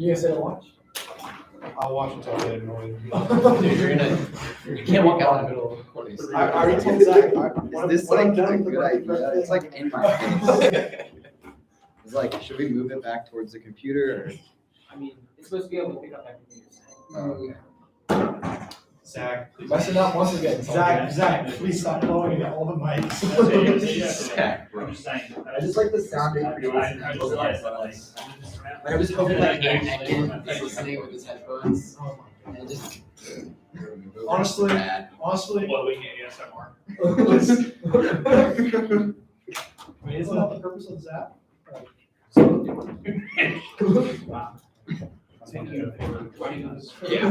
You gonna sit and watch? I'll watch until I get annoyed. Dude, you can't walk out in the middle of one of these. I already told Zach. Is this like a good idea? It's like in my face. It's like, should we move it back towards the computer or? I mean, it's supposed to be able to pick up everything you're saying. Oh, okay. Zach, please. Messing up once again. Zach, please stop blowing at all the mics. Zach, bro. I just like the sound it creates. I was hoping like Anakin is listening with his headphones. And just Honestly, Blowing ASMR. I mean, isn't that the purpose of Zach? yeah.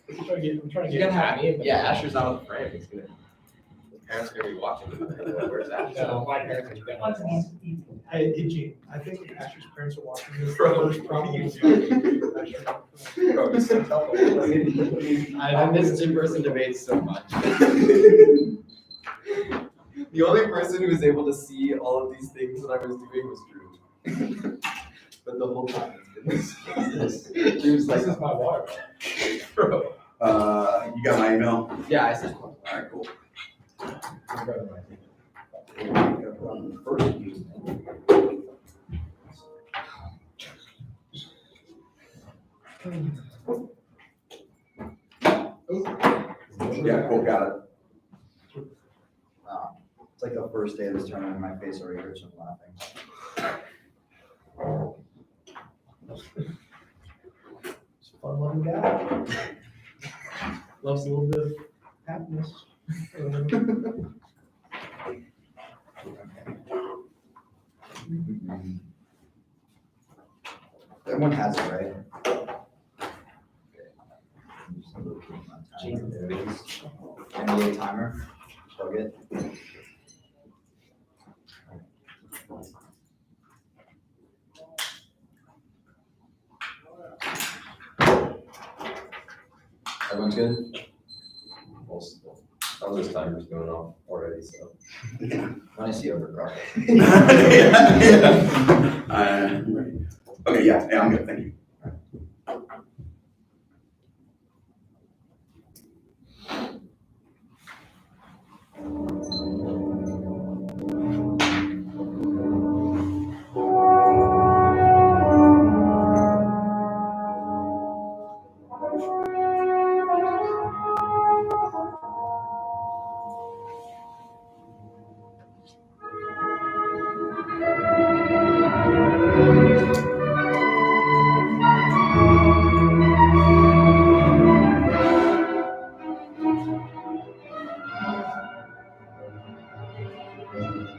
I'm trying to You get gotta have me in the Asher's out of the frame. He's gonna. His parents are gonna be watching. Where's Asher? No, my parents are gonna Hey, Gene, I think Asher's parents are watching this. Bro, First problem. Bro, he's so tough. I missed in-person debates so much. The only person who was able to see all of these things that I was doing was Drew. But the whole time it's been this. Drew's like, This is my water. bro. You got my email? Yeah, I said. All right, cool. Yeah, cool, got it. It's like the first day of this tournament, my face already hurts from laughing. It's a fun-loving guy. Loves a little bit of happiness. Everyone has it, right? MBA timer, plug it. Everyone's good? All those timers going off already, so. When I see overcross. Okay, yeah, I'm good, thank you.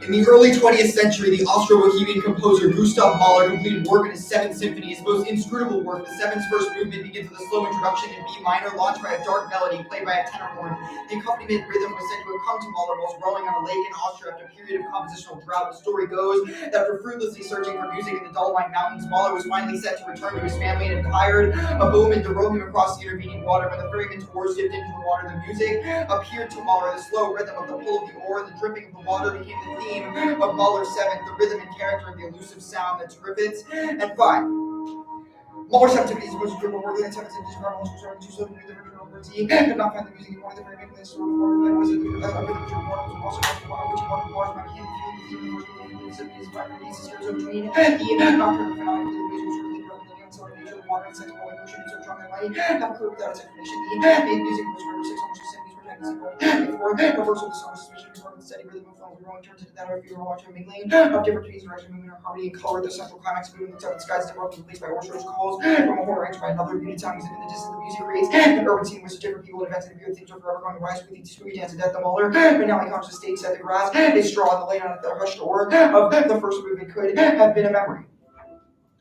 In the early 20th century, the Austro-Bohemian composer Gustav Mahler completed work in his Seventh Symphony. His most inscrutable work, the Seventh's first movement, begins with a slow introduction in B minor, launched by a dark melody played by a tenor horn. The accompaniment rhythm was said to have come to Mahler whilst rowing on a lake in Austria after a period of compositional drought. The story goes that after fruitlessly searching for music in the Dolomite Mountains, Mahler was finally set to return to his family and hired a bowman to row him across the intervening water. When the ferryman's oars dipped into the water, the music appeared to Mahler. The slow rhythm of the pull of the oar and the dripping of the water became the theme of Mahler's Seventh, the rhythm and character of the elusive sound that ribbons. And 5. Mahler's Seventh is supposed to dribble more than 7 centimeters around almost starting to slow with the original routine. Could not find the music in more than very making this sort of more than was it the rhythm of the water was also which one was my hand feeling the seventies by release series of between the nocturnal phenomenon the music was really broken the unsolid nature of water and sex ball emotion so strong and light have occurred without its explanation. The music was for 6 almost 70s before reversal of the song suspicion recorded the steady rhythm of flowing growing turns into that of funeral watching mingling of different keys direction movement or harmony and color. The central climax moving looks up at the skies interrupted replaced by orchestral calls from a horn range by another muted sound music in the distance. The music creates an urban scene in which different people and events and things are forever going to rise with each spooky dance of death. The Mahler but now unconscious state set the grass a straw in the lane on the hushed oar of the first movement could have been a memory.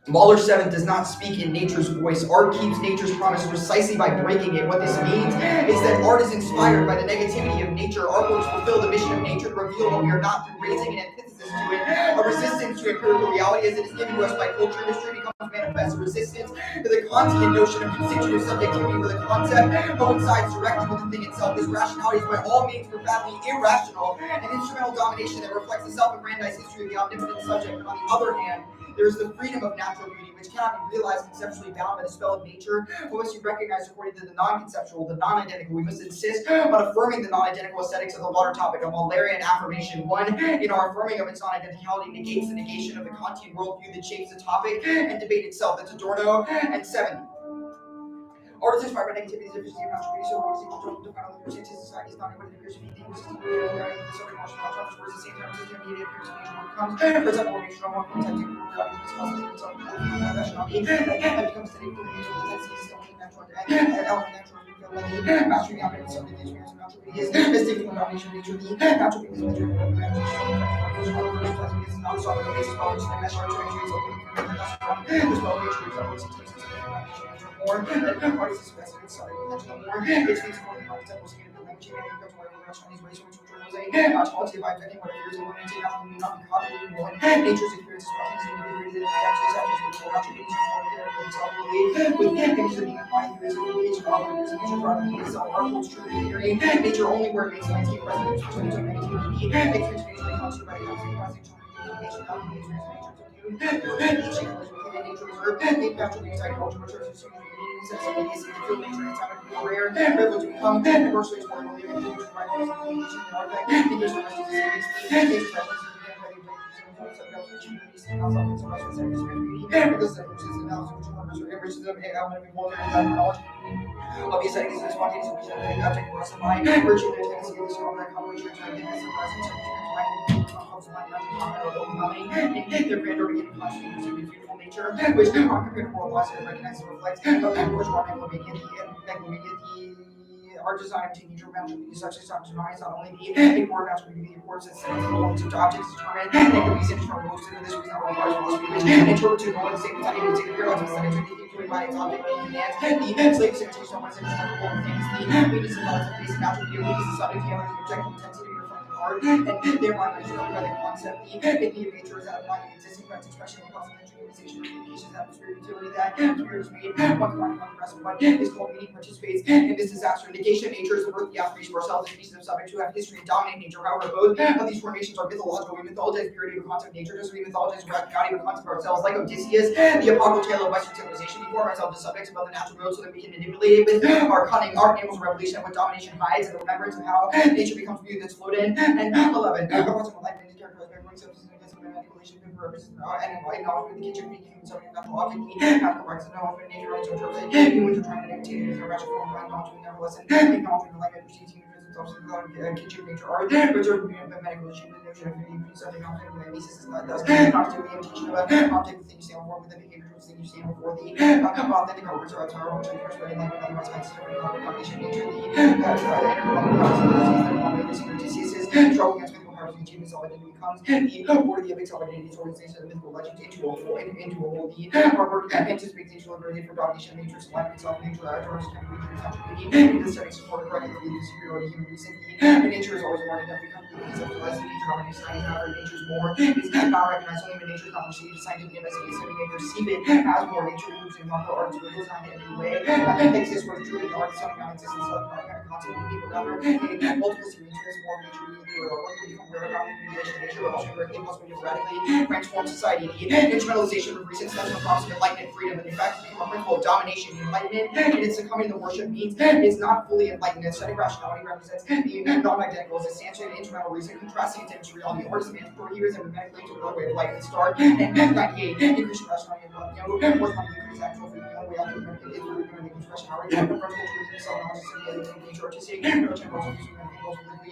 Mahler's Seventh does not speak in nature's voice. Art keeps nature's promise precisely by breaking it. What this means is that art is inspired by the negativity of nature. Artworks fulfill the mission of nature to reveal what we are not through raising an antithesis to it, a resistance to empirical reality as it is given to us by culture. History becomes manifest, a resistance to the Kantian notion of constitutive subjectivity where the concept coincides directly with the thing itself. This rationality is by all means profoundly irrational, an instrumental domination that reflects the self-aggrandized history of the omnipotent subject. But on the other hand, There is the freedom of natural beauty, which cannot be realized conceptually bound by the spell of nature, but must be recognized according to the non-conceptual, the non-identical. We must insist on affirming the non-identical aesthetics of the latter topic, a Mullerian affirmation. One, in our affirming of its non-identicality, negates the negation of the Kantian worldview that shapes the topic and debate itself. That's Adorno. And 7. Art is inspired by negativity, deficiency of natural beauty, so long as equal to define all the persons in society is not what it appears to be. The existence of the social emotional outcomes, whereas the same time as the immediate appears to be what comes. For example, when you show one contact you reality is possible to itself, rationality, that becomes the negative tendencies, natural and element natural. Mastering the operating something the experience of natural beauty is distinct from domination of nature. The natural beauty is a measure of the imagination. It's not solid on the basis of all which the measure to nature is open from the spell of nature is always more artists express it inside intentional more. It speaks more than architectural scheme of language and becomes more rational these ways which was a quality of identity what appears in one entity not be copied in one. Nature's experience is spontaneous and integrated in the actual subjects with natural beauty with images of being combined through its communication of others and nature rather than itself are holds true in theory. Nature only where it makes landscape residents return to negativity. Experience nature comes to by the communication of the nature reserve. Natural beauty is agriculture returns to immediacy to feel nature and time to be rare, privilege to become, and virtually is more relieving to provide communication and artifact. Negation of nature's obvious ideas of spontaneous and object was by virtue of their tendency to describe that combination of ideas and presence their grandeur beginning constitutes of beautiful nature, which are compared to world laws and recognize and reflects of language one megalomania, art design to nature natural beauty such as not only the important natural beauty importance and sense of the objects determined and the reason for most of this reason requires philosophy which interpret to know at the same time to take care of the aesthetic to by its object demands the slave sanitation of what is inexplicable and things the weakness and knowledge of basic natural beauty is the subject of the objective intensity of reflecting art and thereby measured by the concept the of nature is outlined in existing practice expression of constitutional organization of communications atmosphere utility that spirit is made one combined one rest of what is called meaning participates in this disaster. Negation of nature is the birth of the affirmation of ourselves as pieces of subjects who have history and dominate nature. However, both of these formations are mythological. We mythologize purity of the concept of nature, just as we mythologize rationality of the concept of ourselves. Like Odysseus, the apocryphal tale of Western civilization, we form ourselves as subjects above the natural world so that we can manipulate it with our cunning. Art enables a revolution of what domination hides and the remembrance of how nature becomes beauty that's flowed in. And 11. Approximate life is characterized by growing substances against the manipulation of purpose and acknowledgement of the kitchen being human subject, natural object, natural rights, and knowledge of nature rights, or terms that humans are trying to dictate in a rational form by acknowledgement, nevertheless, and acknowledgement of language precedes human themselves in the kitchen nature art, preserved the medical achievement, the notion of beauty, subject, object, and thesis is thus not to the imitation of an object, the thing you stand before, with the behavior towards the thing you stand before, the authentic arbiters are our which are expressed in language, otherwise finds different cognition, nature, the Odysseus is struggle against mythical powers and achievements of identity becomes the order of its identities, organization of mythical legends into a whole, the artwork anticipates nature liberated for domination of nature, alignment itself, nature, outdoors, can be beauty, the study support correctly the superiority human reason. The nature is always more than becomes the conceptualized nature of understanding however nature's more is not recognized only when nature is not received scientific investigation, so we may perceive it as more nature moves in martial arts with design in every way. Exists where truly art is something non-existent, so not kind of concept of people rather a multiple nature is more nature where about manipulation nature but also where it must be radically transform society. The instrumentalization of recent steps across enlightenment freedom and in fact become a principle of domination. Enlightenment and its succumbing to worship means is not fully enlightened. Aesthetic rationality represents the non-identical as a substantial and instrumental reason contrasting its image reality. Art is man's prohibits and medically to another way of life and start and 98 increasing rationality of love. Worth money increase actual food. The only way out of it is through the expression already from principle to self-knowledge and nature artistic production goals of using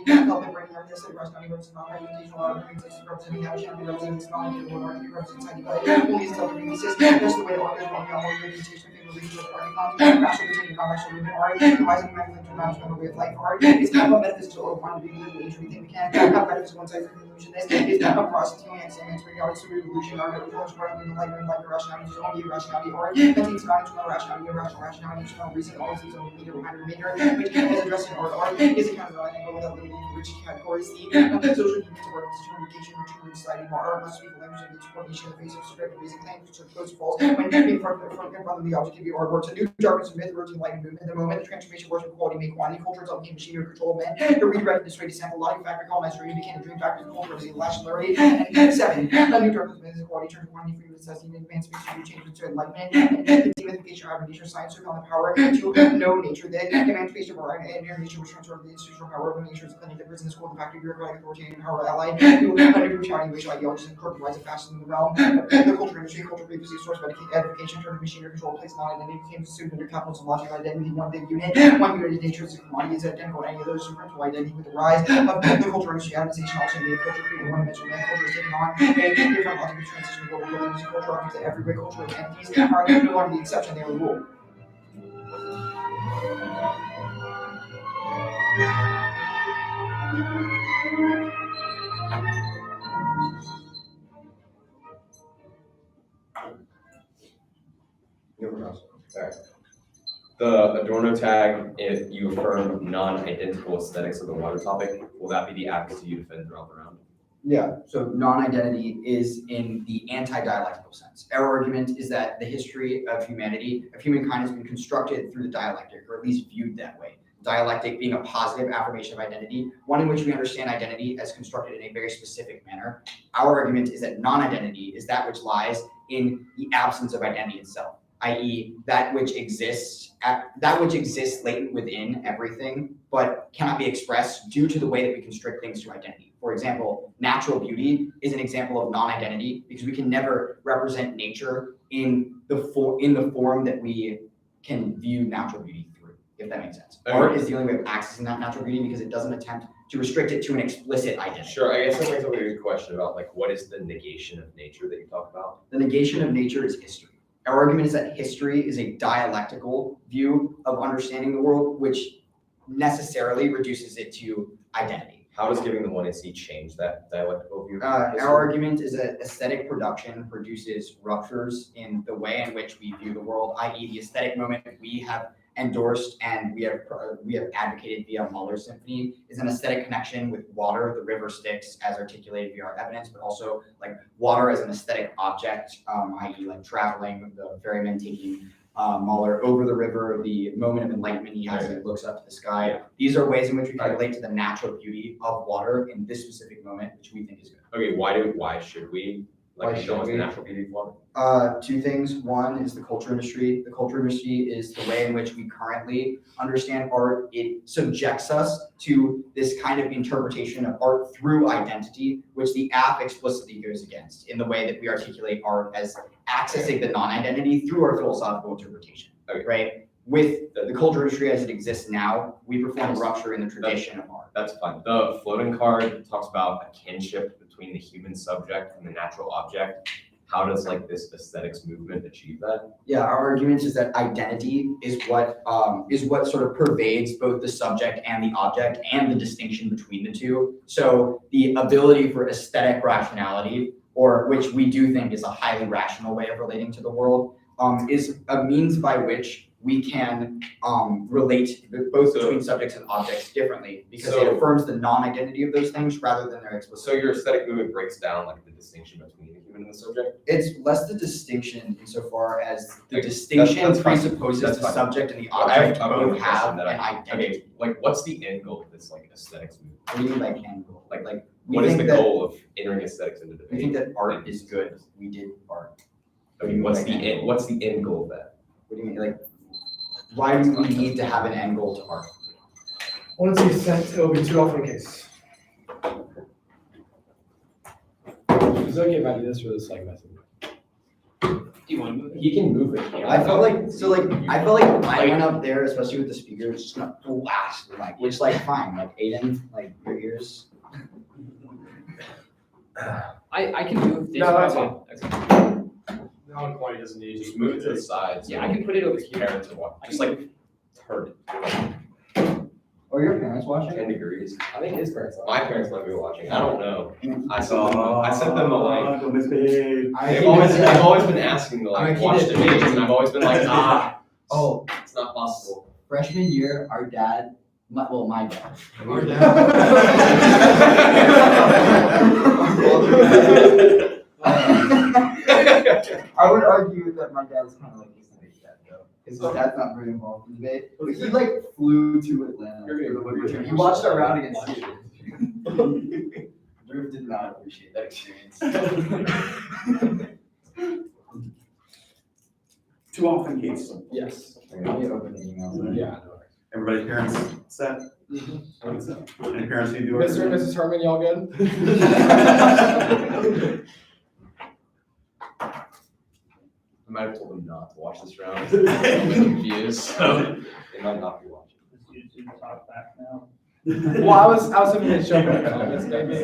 and help bringing our aesthetic rationality versus non-representational art exists representing nationality represents non-identical art represents identity only as self-represents. That's the way the art is one more representation of religion of art rational between non-rational movement art devising management to rational way of life art is not a metaphysical or one to be illusion we think we can have metaphysical insight from illusion is not a process and saying it's reality so illusion art of course running in the light and rationality is only rationality art that takes non-instrumental rationality irrational rationality instrumental reason always is only meter behind remainder which is addressing art is a kind of angle without limiting which categories the social needs to work determination return society more art must speak the language of the coordination in the face of subjective reason claims which are close false when being front of the object of the artworks a new darkness of myth to enlightened movement. The moment the transformation works with quality made quantity, culture itself became machinery control of men. The redirected this way to sample logic factory colonized dream became the dream factory culture of the evolutionary. And 7, a new darkness of quality turned quantity free necessity and advancement to change into enlightenment. And the demystification of nature science took on the power to know nature. The emancipation of our inner nature was transferred to the institutional power of nature as a clinic that prison school, the factory bureaucratic authoritarian power allied to a new brutality racial ideologies and corporate rise of fascism in the realm. The culture industry, culture previously a source of edification, turned to machinery control, place non-identity, became assumed under capitalism, logic, identity, one big unit. One unit is nature as a commodity is identical to any of those principal identity. With the rise of the culture industry, atomization also made culture created one-dimensional man. Culture is taking on a different logic of transition to global culture. Using culture objects that every great cultural entities are no longer the exception, they are the rule. Alright. The Adorno tag, if you affirm non-identical aesthetics of the water topic, will that be the advocacy you defend throughout the round? Yeah, so non-identity is in the anti-dialectical sense. Our argument is that the history of humanity, of humankind, has been constructed through the dialectic, or at least viewed that way. Dialectic being a positive affirmation of identity, one in which we understand identity as constructed in a very specific manner. Our argument is that non-identity is that which lies in the absence of identity itself, i.e. that which exists latent within everything, but cannot be expressed due to the way that we constrict things to identity. For example, natural beauty is an example of non-identity because we can never represent nature in the form that we can view natural beauty through, if that makes sense. Okay. Art is the only way of accessing that natural beauty because it doesn't attempt to restrict it to an explicit identity. Sure, I guess that brings up a good question about like what is the negation of nature that you talk about? The negation of nature is history. Our argument is that history is a dialectical view of understanding the world, which necessarily reduces it to identity. How does giving the 1AC change that dialectical view? Our argument is that aesthetic production produces ruptures in the way in which we view the world, i.e. the aesthetic moment we have endorsed and we have advocated via Mahler's symphony is an aesthetic connection with water, the river Styx, as articulated via our evidence, but also like water as an aesthetic object, i.e. like traveling, the ferryman taking Mahler over the river, the moment of enlightenment he has as he looks up to the sky. These are ways in which we can relate to the natural beauty of water in this specific moment, which we think is good. Okay, why should we like endorse the natural beauty of water? Two things. One is the culture industry. The culture industry is the way in which we currently understand art. It subjects us to this kind of interpretation of art through identity, which the app explicitly goes against in the way that we articulate art as accessing the non-identity through our philosophical interpretation, Okay. right? With the culture industry as it exists now, we perform a rupture in the tradition of art. That's fine. The floating card talks about a kinship between the human subject and the natural object. How does like this aesthetics movement achieve that? Yeah, our argument is that identity is what sort of pervades both the subject and the object and the distinction between the two. So the ability for aesthetic rationality, or which we do think is a highly rational way of relating to the world, is a means by which we can relate both between subjects and objects differently because it affirms the non-identity of those things rather than their explicit. So your aesthetic movement breaks down like the distinction between the human and the subject? It's less the distinction insofar as the distinction that's fine. presupposes That's the fine. subject and the I have object another both have question an that identity. Okay, like what's the end goal of this like aesthetics movement? What do you mean by end goal? Like we What is think the that goal of entering aesthetics into debate? we think that art is good. We did art. Okay, what's the end goal of that? What do you mean? Like, why do we need to have an end goal to art? Once he's sent, it'll be too often the case. It's okay if I do this for this like method. Do you want to move it? He can move it. I felt like when I went up there, especially with the speaker, it's just gonna blast the mic, which like fine, like Aiden, like your ears. I can move this. No, that's way. fine. Okay. No, quite doesn't need Just move it to the side. Yeah, I can put it over here. Parents are watching. Just like turn it Or your parents watching? 10 degrees. I think his parents are. My parents let me watching. I don't know. I sent them a like. Don't misbehave. They've always been asking to like watch the videos, and I've always been like, Oh, it's not possible. freshman year, our dad, my dad. Our I would argue that my dad is kind of like his dad though. His dad's not very involved in the debate. But he like flew to Atlanta. You're gonna for the go Libertarian. to- He watched our round against you. Drew did not appreciate that experience. Too often, Case. Yes. Let me open the email. Yeah. Everybody's parents set? Any parents need to do it? Mr. and Mrs. Herman, y'all good? I might have told them not to watch this round. I'm confused, so they might not be watching. YouTube talk back now. Well, I was hoping to show my comments, maybe.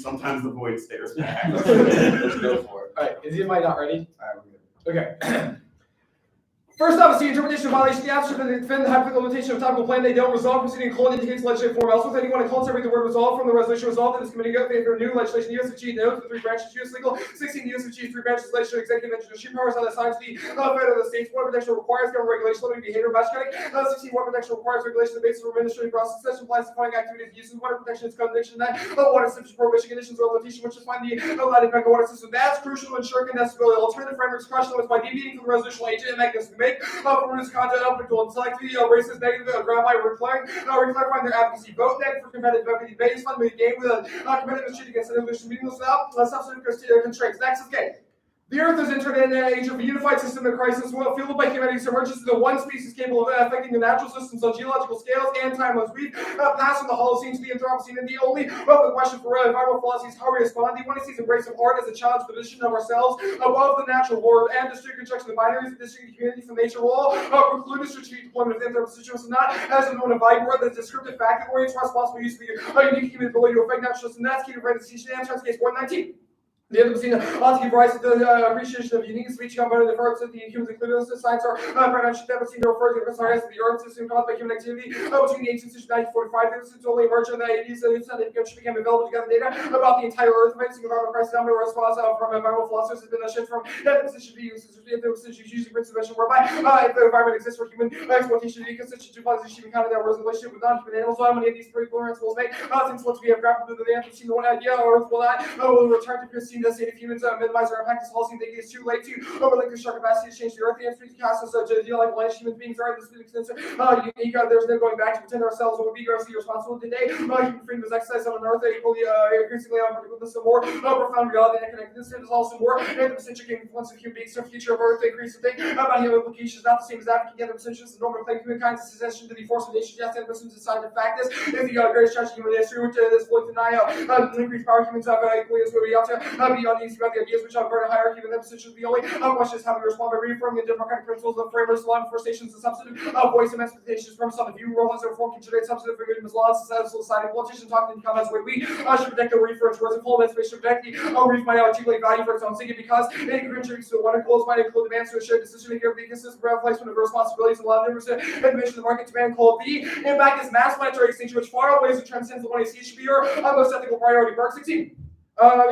Sometimes the void stares back. Let's go for it. Alright, is anybody not ready? Alright, we're good. Okay. First off, is the interpretation of violation of the abstract and defend the hypothetical limitation of topical plan. They don't resolve proceeding colon indicates legislative form. Else with anyone to call separate the word resolve from the resolution resolved in this committee go favor new legislation USFG notes the 3 branches US legal 16 USFG 3 branches legislative executive and judicial powers on the assigned to the federal the states. Water protection requires government regulation limiting behavior by county. 16 water protection requires regulation on the basis of administrative process succession applies to defining activities uses water protection is condition that water system prohibition conditions or limitation which define the allowed impact of water system. That's crucial to ensure contestability. Alternative frameworks crush limits by deviating from the resolution agent and mechanism to make from this content applicable and selectively racist negative ground by reclarifying their advocacy. Vote negative for competitive advocacy based on the game with a competitive street against an English meaningless substantive constraints. Next, okay. The Earth has entered an age of a unified system of crisis, fueled by humanity's emergence as the one species capable of affecting the natural systems on geological scales and timelines. We've passed from the Holocene to the Anthropocene, and the only relevant question for environmental philosophy is how we respond. The humanity's embrace of art as a challenge to the position of ourselves above the natural world and the strict rejection of binaries and distinct humanity from nature will all preclude the strategic deployment of the anthropocentrism, not as a known Vigor, the descriptive fact that orients responsible use of the unique human ability to affect natural systems. That's key to write the decision and case 119. The Anthropocene ought to give rise to the appreciation of unique speech component of the earth that the humans included in the science are pronounced Anthropocene to refer to the science of the earth system caused by human activity between the 18th century and 1945. This only emerged in the 80s and it became available to gather data about the entire earth facing environmental crisis. Dominant response from environmental philosophers has been a shift from Anthropocene to using principle whereby if the environment exists for human exploitation, the ecosystem implies human kind of that relationship with non-human animals. So many of these three principles make since once we have grappled with the Anthropocene, the one idea earth will not will return to pristine the state of humans minimize our impact. This whole thing it's too late to relinquish our capacity to change the earth. The answer is cast us to deal like life human beings are. This is extensive. Unique. There's no going back to pretend ourselves will be grossly responsible today. Human freedom is exercised on an earth equally increasingly unpredictable. Some more profound reality and connectedness. There's also more anthropocentric influence of human beings. The future of earth increase the thing about human implications not the same as advocating anthropocentric. The normal claim humankind's secession to the force of nature. Yes, anthropocentric decided to fact this is the greatest tragedy of human history, which is fully deny increased power humans have equally as we ought to be uneasy about the ideas which have a hierarchy of anthropocentric. The only question is how we respond by reaffirming the democratic principles of framers, law enforcement, and substantive voice of expectations from some of you. Role as a reform considered substantive freedom as law, society, politicians talking in comments where we should protect the reference words of full emancipation, protect the reef might articulate value for its own sake because it contributes to one goals might include demands to a shared decision making of the consistent placement of responsibilities and law admission of the market demand called the impact is mass planetary extinction, which far outweighs the transcends the one it should be your most ethical priority. Mark 16.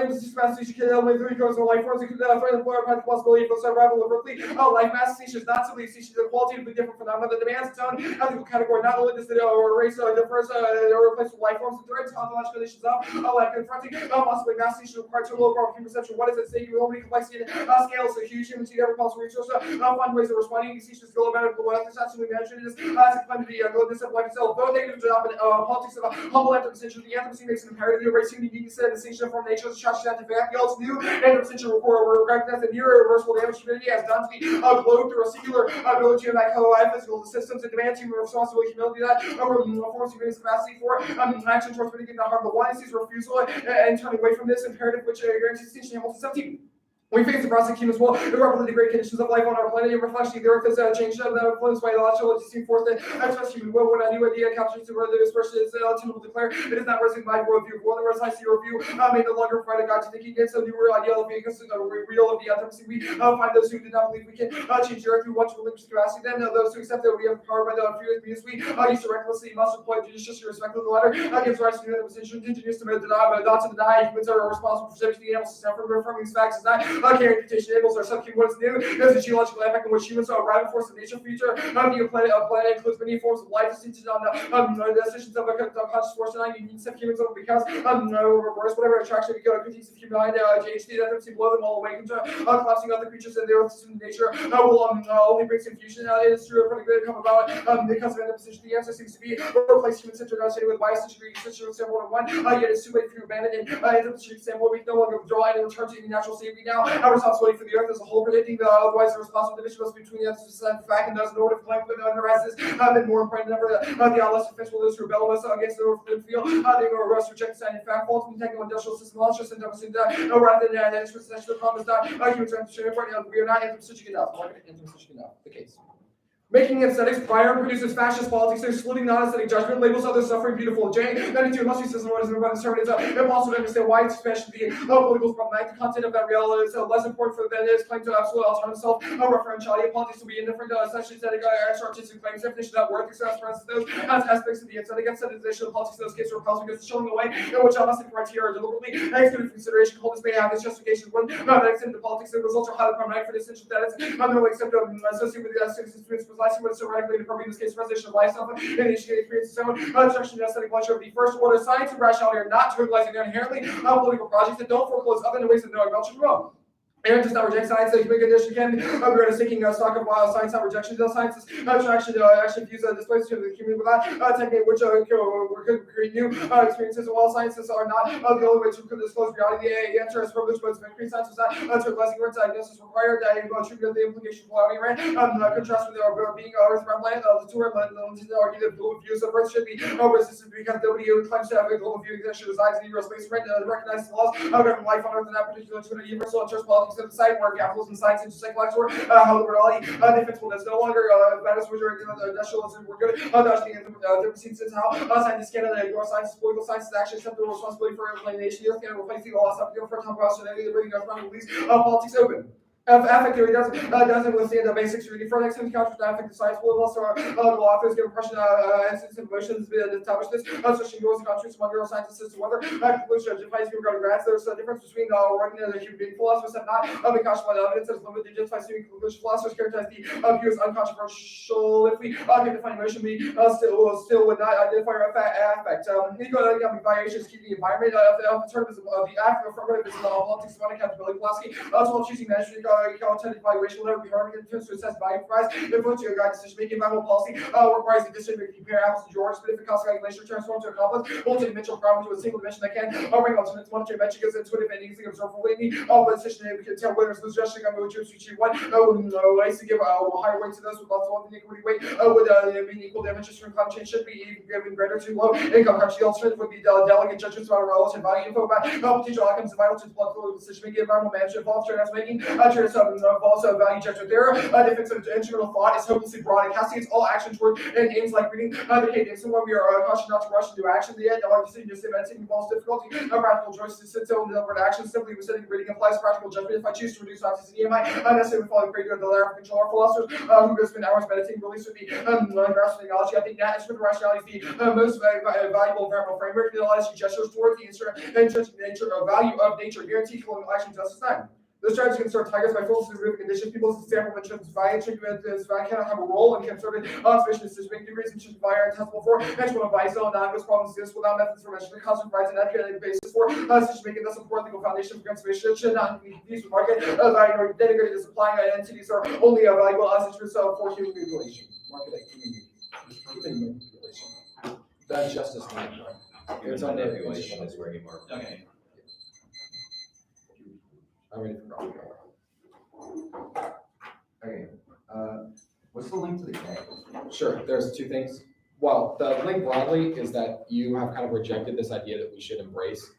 This capacity can only three goes in life forms. It could threaten the practical possibility of the survival of Berkeley. Life mass is not simply a species of qualitatively different phenomena that demands its own ethical category. Not only does it erase the first replace with life forms, the threats, ontological conditions of life confronting possibly mass species require total overall human perception. What is at stake? We only complexity and scale so huge human see every possible resource. Find ways of responding to species go about it. What is actually management is to claim to be a goodness of life itself. Though negative job in politics of a humble anthropocentrism, the anthropocene makes it imperative to erasing the uniqueness and distinction from nature. Fact new and potential recognize the near irreversible damage humanity has done to the globe through a singular ability to enact physical systems and demands human responsibility, humility that forms humanity's capacity for action towards mitigating the harm. The one is refusal and turning away from this imperative, which guarantees extinction. Hamilton 17. We face the process of humans will irreparably degrade conditions of life on our planet. In reflection, the earth has changed the influence by illogical existing force that express human will. When a new idea captures the word that is expression is ultimately declare it is not resting my worldview. One of I see your view may no longer provide a guide to thinking against a newer ideal of being a real of the anthropocene. We find those who did not believe we can change the earth who want to relinquish the capacity. Then those who accept that we have power by the few abuse we used to recklessly must employ judicious respect of the latter gives rise to the position continues to deny humans are responsible for shaping the animal system for affirming these facts is not carrying mutation animals are subhuman. What is new is the geological epoch in which humans are a rival force of nature future. Being a planet includes many forms of life distinct on the decisions of a conscious force and unique subhumans because reverse whatever attraction critiques of humanity, GHD that seem below them all away collapsing other creatures in the earth's nature will only bring confusion. It is true pretty good come about because of position. The answer seems to be replace human-centered understanding with bias-centered sample of one. Yet it's too late for you to abandon it. Anthropocentric sample we can no longer withdraw and return to the natural state. We now have responsibility for the earth as a whole, predicting otherwise the responsible division between the fact and does in order to collect with underrises and more important than ever the less defensible those who rebel against the earth field. They will arrest, reject, sign, in fact, fault, and technical industrial system launch just and rather than the express the problem is that humans are we are not anthropocentric enough. Anthropocentric enough. The case. Making aesthetics prior produces fascist politics, excluding non-aesthetic judgment, labels others suffering beautiful. J92 must be system what is determined. It's impossible to understand why expansion the political is problematic. The content of that reality is less important for than its claim to absolute autonomous self. Referentiality politics will be indifferent to essentially aesthetic artistic claims. Definition of that worth accepts for instance those as aspects of the aesthetic aestheticization of politics in those cases repels because it's showing the way in which aesthetic criteria are deliberately excluded from consideration. Holdings may have this justification when that extend to politics. The results are highly problematic for the essential that it's not only accept associated with the aesthetic experience precisely what is so radically appropriate in this case preservation of life self and initiating experience its own destruction of aesthetic pleasure of the first order. Science and rationality are not trivializing their inherently political projects that don't foreclose other ways of knowing about wrong. Aaron does not reject science, so human condition can be taking stock of science, not rejection of science. Actually views displacement of the human without technique, which could create new experiences. While sciences are not the only way to disclose reality, the answer is privileged, but increased science was not trivializing words diagnosis required. Treatment of the implication of reality, right? Contrast with being Earth around planet, the tour, argue that global views of Earth should be resistant because nobody claims to have a global view that should reside in space, right? Recognize the laws of life on Earth in that particular universal and church politics. The side where capitalism, science, and psychology how liberality, defensible that's no longer matters which are industrialism. We're good. There seems to how scientists can ignore science, political science actually accept the responsibility for implementation. The earth can replace the law stuff for time process and bringing us around release politics open. Affect theory doesn't withstand the basic scrutiny. For next encounter with affective science, will also the authors give impression instance of emotions establish this, especially those contributions among neuroscientists as to whether conclusion justifies regarding grants. There's a difference between working as a human being. Philosophers have not been conscious of evidence as limited to justify assuming conclusion. Philosophers characterize the view as uncontroversial. If we can define emotion, we still would not identify our affect. Economic variations keep the environment determinism of the affirmative is politics of accountability philosophy. Also, choosing measuring content evaluation will never be hard to assess value price. Influence your guide decision making. Environmental policy requires the decision to compare apples to oranges, but if the cost calculation transforms to a complex multi-dimensional problem to a single dimension that can bring alternates monetary metric as intuitive and easily observable. But decision we can tell winners lose just I'm going to achieve one. Ways to give a higher weight to those with lots of inequity weight would mean equal damages from climate change should be given greater to low income countries. The alternative would be delegate judgments about relative value info about potential outcomes vital to political decision making. Environmental management involves fairness making. Also value judgment. Their defense of instrumental thought is hopelessly broad and castigates all action toward and aims like reading the cadence. And when we are cautious not to rush into action, yet our decision to say meditating involves difficulty. Practical choice to sit still and deliberate action. Simply setting reading applies practical judgment. If I choose to reduce toxicity, am I unnecessarily falling prey to the layer of control? Our philosophers who go spend hours meditating release with the grasp technology. I think that is for the rationality the most valuable environmental framework that allows gestures towards the intrinsic nature of value of nature, guarantee colonial action justice time. The strategy can serve tigers by full removing conditions. People's example of intrinsic value treatment is cannot have a role and can serve sufficient decision-making degrees and should be testable for actual advice on non-risk problems exist without methods for measuring constant rights and academic basis for decision-making. Thus, important legal foundation for conservation should not be confused with market value or denigrated as applying entities are only valuable as interests for human manipulation. Market human manipulation. That's justice. It's on Manipulation is where you mark. Okay. I'm ready for Rob. Okay, what's the link to the K? Sure, there's two things. Well, the link broadly is that you have kind of rejected this idea that we should embrace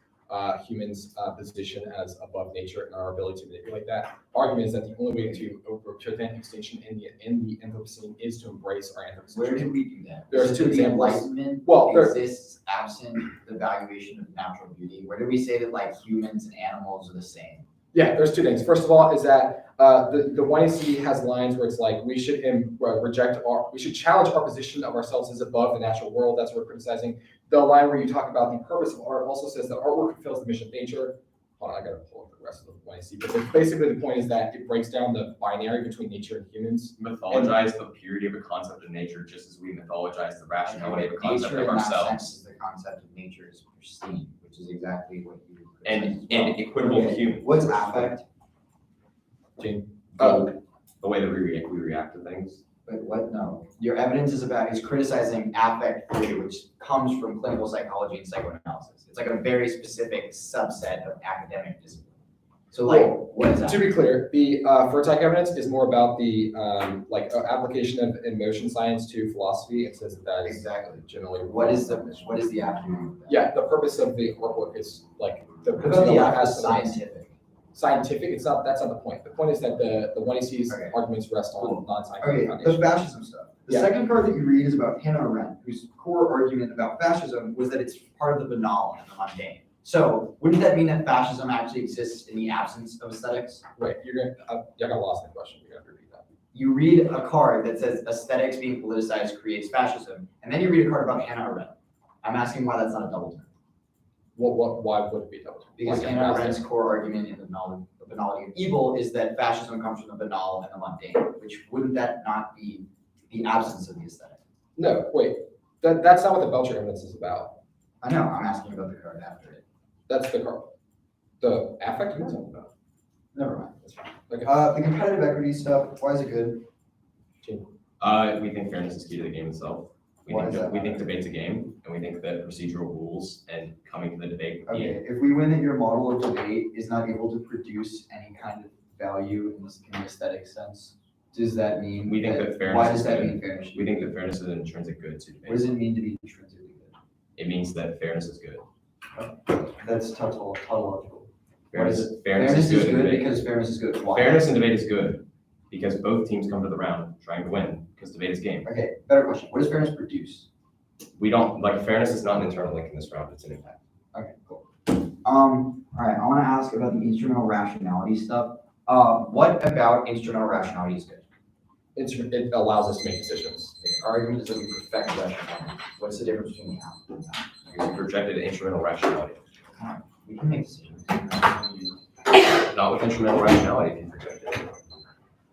humans' position as above nature and our ability to manipulate that. Argument is that the only way to prevent extinction in the Anthropocene is to embrace our Anthropocene. Where did we do that? There's two The examples. Enlightenment Well, exists absent the valuation of natural beauty. Where did we say that like humans and animals are the same? Yeah, there's two things. First of all, is that the 1AC has lines where it's like we should we should challenge our position of ourselves as above the natural world. That's what we're criticizing. The line where you talk about the purpose of art also says that artwork fulfills the mission of nature. hold on, I gotta pull up the rest of the point I see. But basically the point is that it breaks down the binary between nature and humans. Mythologize the purity of a concept of nature just as we mythologize the rationality of a concept Nature of in that sense ourselves. is the concept of nature is pristine, which is exactly what you. And equitable Okay, human. what's affect? Gene. The way that we react to things. But what, no, your evidence is criticizing affect theory, which comes from clinical psychology and psychoanalysis. It's like a very specific subset of academic discipline. So like, what is that? To be clear, the Furtak evidence is more about the application of emotion science to philosophy. It says that is Exactly. generally What is the afternoon? Yeah, the purpose of the workbook is like the What purpose about of the the after has scientific? scientific. It's not. That's not the point. The point is that the one he sees Okay. arguments rest on Cool. non-scientific Okay, the foundation. fascism stuff. The Yeah. second part that you read is about Hannah Arendt, whose core argument about fascism was that it's part of the banal and the mundane. So wouldn't that mean that fascism actually exists in the absence of aesthetics? Wait, you're gonna. I got lost in the question. You're gonna have to repeat that. You read a card that says aesthetics being politicized creates fascism, and then you read a card about Hannah Arendt. I'm asking why that's not a double turn. Why would it be double? Because Why Hannah can't it be Arendt's core argument in the banality of evil is that fascism comes from the banal and the mundane, which wouldn't that not be the absence of the aesthetic? No, wait. That's not what the Belcher evidence is about. I know, I'm asking about the card after it. That's the affect you're talking about. Never mind, that's fine. Okay. The competitive equity stuff, why is it good? We think fairness is key to the game itself. Why is that? We think debate's a game, and we think that procedural rules and coming to the debate. Okay, if we win that your model of debate is not able to produce any kind of value in the aesthetic sense, does that mean? We think that fairness Why is does that good. mean fairness? We think that fairness is an intrinsic good to What debate. does it mean to be intrinsically good? It means that fairness is good. That's tautological. Fairness is Fairness is good in good debate. because fairness is good. Why? Fairness in debate is good because both teams come to the round trying to win because debate is game. Okay, better question. What does fairness produce? We don't, like, fairness is not an internal link in this round, it's an impact. Okay, cool. All right, I want to ask about the instrumental rationality stuff. What about instrumental rationality is good? It allows us to make decisions. The argument is that we perfect rationality. What's the difference between the half and that? We projected instrumental rationality. We can make decisions. Not with instrumental rationality, if you project it.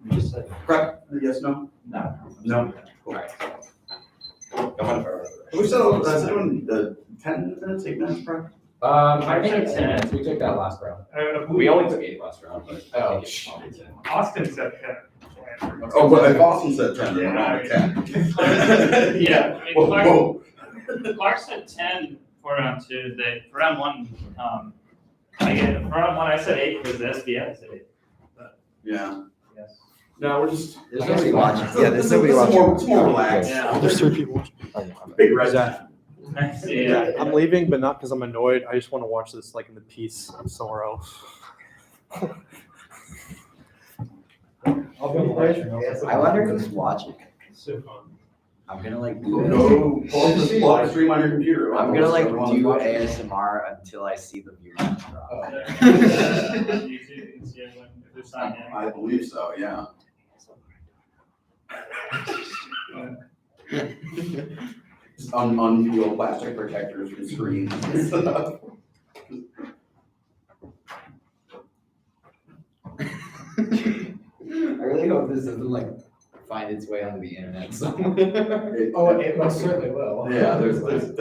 You just said. Correct, yes, no? No. No. Alright. Come on, Farrell. We said, is anyone, 10 minutes, 8 minutes, bro? I think it's 10 minutes. We took that last round. We only took 8 last round, but. Oh, Austin said 10. Oh, but if Austin said 10, then we're on 10. Yeah, I mean, Whoa, Clark, whoa. Clark said 10 for round 2. For round 1, for round 1 I said 8 because the SBF said 8. Yeah. Yes. No, we're just. There's nobody watching. Yeah, there's This nobody is watching. It's more relaxed. Yeah. There's 3 people. Big red. I see. Yeah, I'm leaving, but not because I'm annoyed. I just want to watch this like in the peace somewhere else. I'll be on the live stream. I wonder who's watching. It's so fun. I'm gonna like do it. Go pull up the stream on your computer. I'm gonna like Everyone's do watching. ASMR until I see the views drop. On YouTube, you can see everyone if they're signed in. I believe so, yeah. Just unpeel plastic protectors from screens and stuff. I really hope this doesn't like find its way onto the internet somewhere. Oh, it most certainly will. Yeah, there's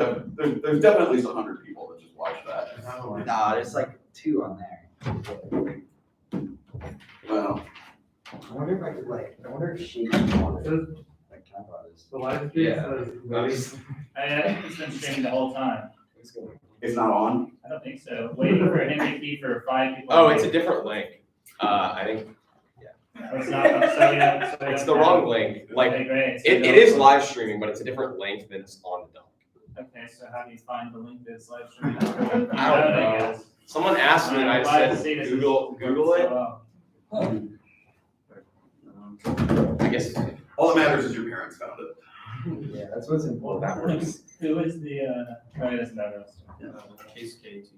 definitely 100 people that just watch that. Nah, there's like 2 on there. Well, I wonder if I could like, I wonder if Shady wanted, like, can I borrow this? The live stream Yeah. says, it's been streaming the whole time. it's not on. I don't think so. Waiting for an MVP for 5 people. Oh, it's a different link. I think It's not, so yeah. it's the wrong link. Like, Okay, great. So it is live streaming, but it's a different link than it's on the doc. Okay, so how do you find the link that's live streaming? I don't know. Someone asked me and I said, Google it. I guess. All that matters is your parents found it. Yeah, that's what's important. That works. Who is the, oh, it doesn't matter. Case KT.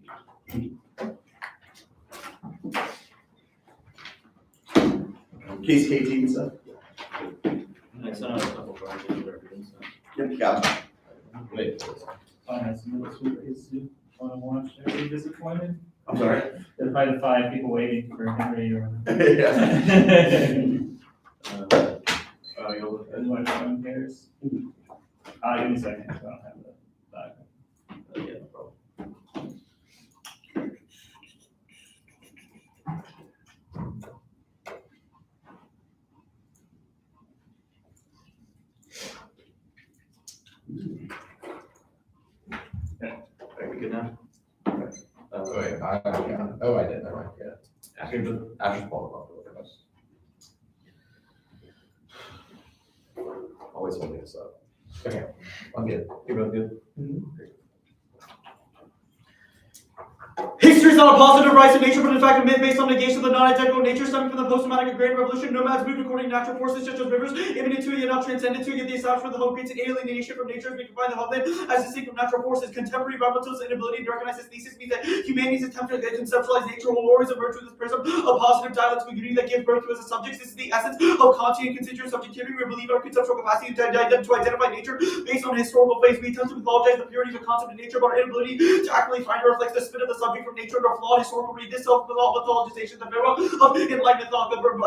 Case KT and stuff. I sent out a couple of arguments. Yep, gotcha. Wait. Finance middle school kids do want to watch. Are you disappointed? I'm sorry? There's probably the 5 people waiting for Henry or. Yeah. You want to show Harris? Give me a second, I don't have the document. Yeah, no problem. Are we good now? Oh, wait, yeah. Oh, I did, never mind, yeah. Asher's Paul. Always holding us up. Okay, I'm good. You're both good? History is not a positive rise to nature, but in fact a myth based on negation of the non-identical nature stemming from the post-traumatic agrarian revolution. Nomads moved according to natural forces such as rivers, imminent to it yet not transcendent to it, yet the establishment of the home creates an alienation from nature as we define the homeland as distinct from natural forces. Contemporary environmentalist inability to recognize this thesis means that humanity's attempt to conceptualize nature will always emerge through this prism of positive dialectical unity that gives birth to as a subject. This is the essence of Kantian constituent subjectivity. We believe our conceptual capacity to identify nature based on historical phase. We attempt to mythologize the purity of the concept of nature, but our inability to accurately find or reflect the spin of the subject from nature under flawed historical read. This self-mythologization, the pharaoh of enlightenment thought, the birth of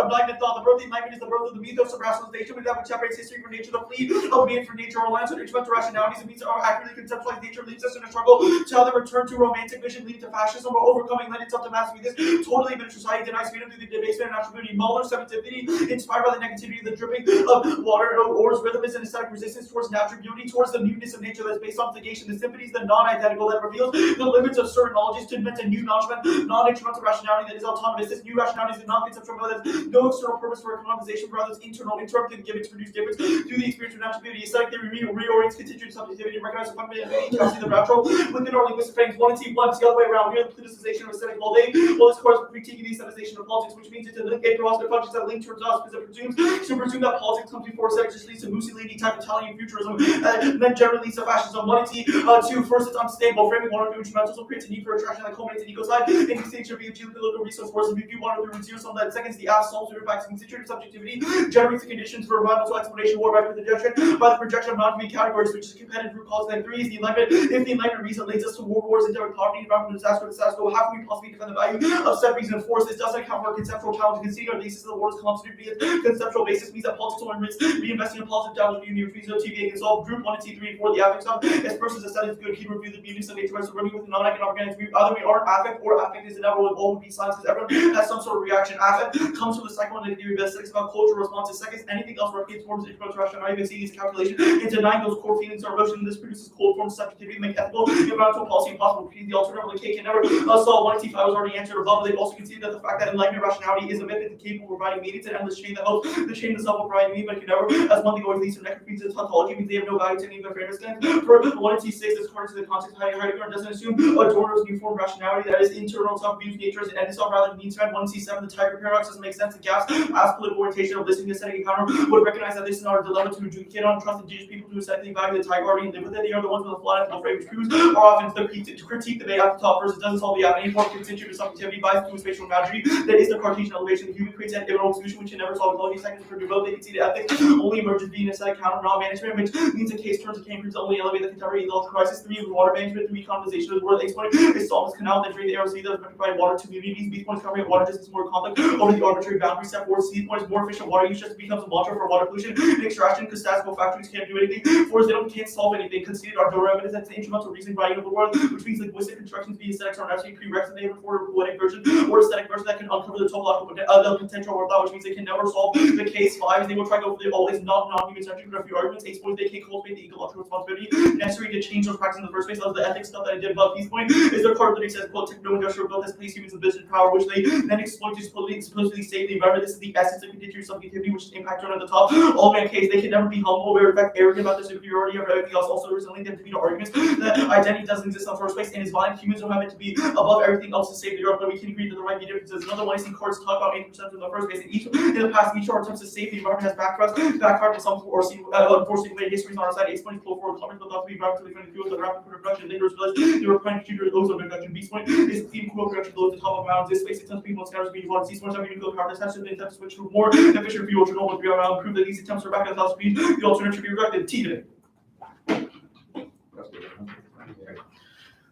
enlightenment is the birth of the mythos of rationalization, with that which separates history from nature, the plea of man for nature, or lands and instrumental rationalities and means our accurately conceptualized nature leads us in a struggle to either return to romantic vision leading to fascism or overcoming lend itself to mastery. This totally admitted society denies freedom through the debasement of natural beauty. Muller's sensitivity, inspired by the negativity of the dripping of water oars, rhythm is an aesthetic resistance towards natural beauty, towards the muteness of nature that is based on negation. The symphony is the non-identical that reveals the limits of certain knowledges to invent a new non-instrumental rationality that is autonomous. This new rationality is a non-conceptual mode that has no external purpose for economization, but rather it's internal, interrupted, given to produce difference through the experience of natural beauty. Aesthetic theory reorients contingent subjectivity and recognizes the fundamental capacity of the natural within our linguistic frames. One and the other way around. We are the politicization of aesthetic while this course critiquing the aestheticization of politics, which means it's a philosophy of functions that link towards us because it presumes that politics comes before aesthetics, just leads to Mussolini type Italian futurism, then generally leads to fascism. One and two, first it's unstable, framing one or two instrumentals will create a need for attraction that culminates in ecocide, and distinction of geopolitical resource forces. We view one or three zero sum that seconds the absolute impacts constitutive subjectivity generates the conditions for environmental explanation or by the projection of non-human categories, which is competitive root cause. Then 3 is the enlightenment. If the enlightenment reason leads us to war, wars, endemic poverty, environmental disaster, how can we possibly defend the value of said reason and force? This doesn't account for a conceptual challenge. Considering our basis of the war is constituted via conceptual basis means that politics only risks reinvesting in positive challenge unity of reason TVA can solve group 1 and 3 and 4 the affect of as persons aesthetics good keep review the beauty of nature by running with non-economic entities. Either we aren't affect or affect is inevitable. All would be signs because everyone has some sort of reaction. Affect comes from the psychoanalytic theory of aesthetics about cultural responses. Seconds, anything else replicates forms of intellectual rationality. Seeing is a calculation and denying those core feelings or emotion. This produces cold forms of subjectivity, make ethical environmental policy impossible. Repeating the alternative of the cake can never solve 1 T5 was already answered above. They've also conceded that the fact that enlightenment rationality is a myth and capable of providing meaning to an endless chain that helps the chain itself will provide meaning, but can never, as one thing always leads to necrophilia to tautology, means they have no value to any of their fairness stands. For 1 T6, this according to the context of Heidegger doesn't assume Adorno's new form of rationality that is internal to views nature as an end itself rather than means to end. 1 T7, the tiger paradox doesn't make sense. The gas as political orientation of listening to aesthetic encounter would recognize that this is not a dilemma to adjudicate on. Trust indigenous people to aesthetically value the tiger already and live with it. They are the ones with the flawed ethical frame, which proves are often the critique debate at the top versus doesn't solve the any form of constitutive subjectivity bias to spatial imagery that is the Cartesian elevation. The human creates an immanent solution which can never solve ecology. Seconds for devote they concede ethics only emerges being aesthetic counter non-management, which means the case turns to Cambridge only elevate the contemporary ecological crisis. 3 water management, 3 colonization of the world. Explain is solve this canal that drain the air sea that provide water to communities. B point is covering water distance more conflict over the arbitrary boundary. Step 4 C point is more efficient water use just becomes a mantra for water pollution and extraction because statistical factories can't do anything. 4 is they can't solve anything. Conceded our door evidence that's the instrumental reasoning writing of the world, which means linguistic constructions be aesthetics are actually prerequisite for a poetic version or aesthetic version that can uncover the topological potential or thought, which means they can never solve the case. 5 is they will try to go for the always non-human centric but a few arguments. 8 points they can't cultivate the ecological responsibility necessary to change those practices in the first place. Of the ethics stuff that I did above. These point is their card that says, quote, techno-industrial growth has placed humans in business power, which they then exploit to supposedly save the environment. This is the essence of continuous subjectivity, which is impact on at the top. All man case, they can never be humble or in fact arrogant about their superiority over everything else. Also, resembling them to be the arguments that identity doesn't exist in the first place and is violent. Humans don't have it to be above everything else to save the earth, but we can agree that there might be differences. Another one I see courts talk about 8% in the first place. In the past, each of our attempts to save the environment has backfired to some or seen unfortunately history is on our side. 8 points pull forward comments but not to be environmentally friendly fuels that rapid production laborers village. They were trying to future ozone production. B point is the theme of production below the top of mountains. This space attempts people and scouts being one. C points have nuclear power. This has to be attempts to switch to more efficient fuel to normal 3 around. Prove that these attempts are back at 1,000 speed. The alternative should be rejected. T today.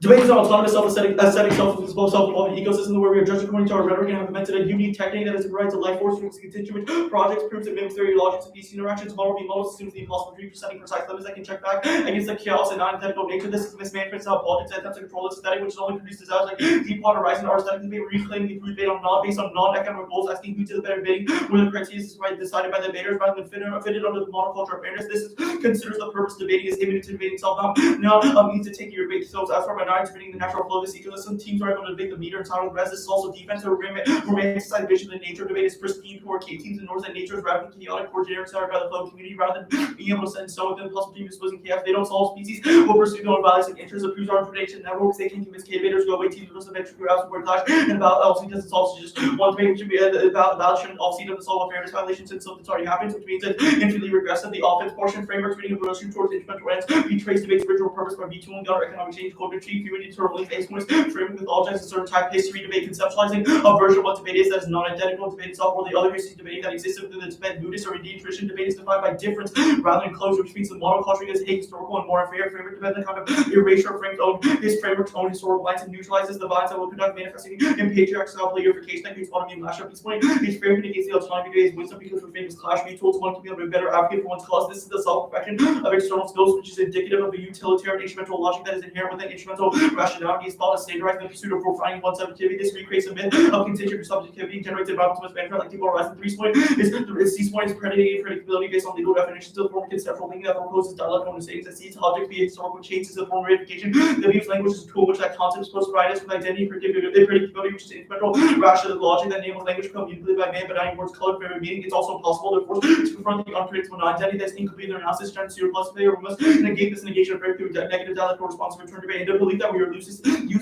Debate is an autonomous self-aesthetic self-evolving ecosystem where we are judged according to our rhetoric and have invented a unique technique that is a right to life force, constituent projects, proofs, and mimics theory, logics, and these interactions. Model v models assumes the impossible dream for setting precise limits that can check back against the chaos and non-identical nature. This is mismanagement style politics that attempts to control this aesthetic, which is only produced desires like deep water rising our aesthetic debate, reclaiming the food debate based on non-economic goals, asking who to the better debating, where the criteria is right decided by the debaters rather than fitted under the monoculture of fairness. This considers the purpose of debating is imminent to debating itself, not means to take your debate themselves as for minorities debating the natural flow of this ecosystem. Teams are able to debate the meter and sound of the rest. This is also defense or romanticize vision of nature. Debate is pristine for K teams and knows that nature is rapidly chaotic, coordinated, started by the flow community rather than being able to send so within the possible team exposing chaos. They don't solve species will pursue no values like interests of proves our prediction networks. They can convince debaters go away teams of venture through support clash and about obviously doesn't solve just one debate which should be about shouldn't obviously doesn't solve a fairness violation since something's already happened, which means that infinitely regressive. The offense portion frameworks reading of relation towards instrumental ends betrays debate's original purpose by retooling our economic change code to achieve human internal faithfulness, framing with all types of certain type history debate, conceptualizing a version of what debate is that is non-identical to debate itself, or the other history debate that exists within the Tibetan Buddhist or Indian tradition. Debate is defined by difference rather than closure, which means the monoculture is a historical and more fair framework dependent kind of erasure of his framework's own historical lines and neutralizes the vines that will conduct manifesting in patriarchal style playerification that creates autonomy and mashup. At this point, his framework negates the autonomy of his wisdom because for famous clash mutuals one can be able to better advocate for one's cause. This is the self-perfection of external skills, which is indicative of the utilitarian instrumental logic that is inherent within instrumental rationality is thought as standardized in the pursuit of profiling one's subjectivity. This recreates a myth of contingent subjectivity generated by optimus management like people arise. The three point is C point is predicated predictability based on legal definitions of the form of conceptual thinking that proposes dialectical understandings that sees object via historical changes of form reification. The views language is a tool which that concept is supposed to provide us with identity predictability, which is instrumental rational logic that enables language to become manipulated by man, but adding words colored for every meaning. It's also possible, therefore, to confront the unpredictable non-identity that's incomplete in their analysis, trying to see plus player. We must negate this negation of through negative dialectical response to return debate and to believe that we are use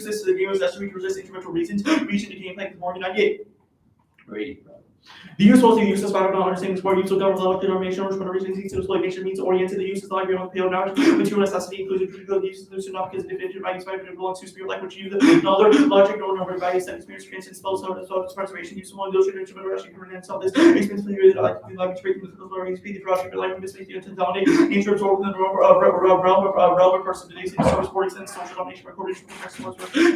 this to the game as necessary to resist instrumental reasons, reaching the gameplay with Morgan 98. Great. The use mostly the use is found on understanding sport use of government level determination or responder reasons to exploitation means oriented the use is like on the pale knowledge, material necessity includes critical use is not because definitive values by belongs to spirit like which you the other logic or number values that experience transcend spells so preservation use one those instrument rushing from and some this experience failure that like the trading with the learning speed the project like mislead you to dominate nature absorbed in the realm of personalities and service sporting sense social domination recordation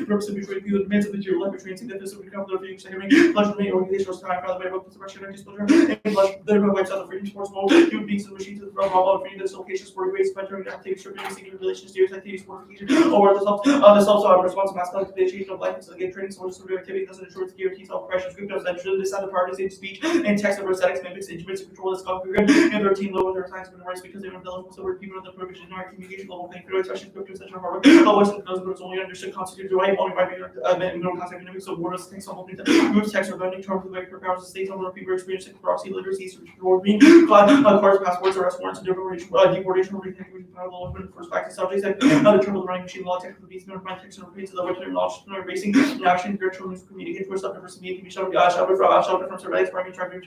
purpose of mutual view demands of material like training that this will become the being sharing pleasure made organizational time rather than suppression and disclosure and thereby wipes out the freedom sports mode human beings and machines to the realm of freedom dislocation sporting ways venturing activities stripping singular relations serious activities sportification or the self response masculine activation of life so again training sources of activity doesn't ensure its guarantee self-pressure script of central this other parties in speech and text of aesthetics mimics instruments to control this configuration and their team lower their science and rights because they don't develop so people of the provision in our communication level playing field expression scriptures such as hard work Western doesn't but it's only understood constitutes right only by no concept dynamics of wordless things some moves text or vending terms of the powers of states on where people experience proxy literacy toward me cards passports arrest warrants and deportation or retention law first back to subjects like the term of the running machine law technical needs to find text and repeats the website knowledge racing and action your children's communicate for subdiversity can be sheltered from surveillance primary traffic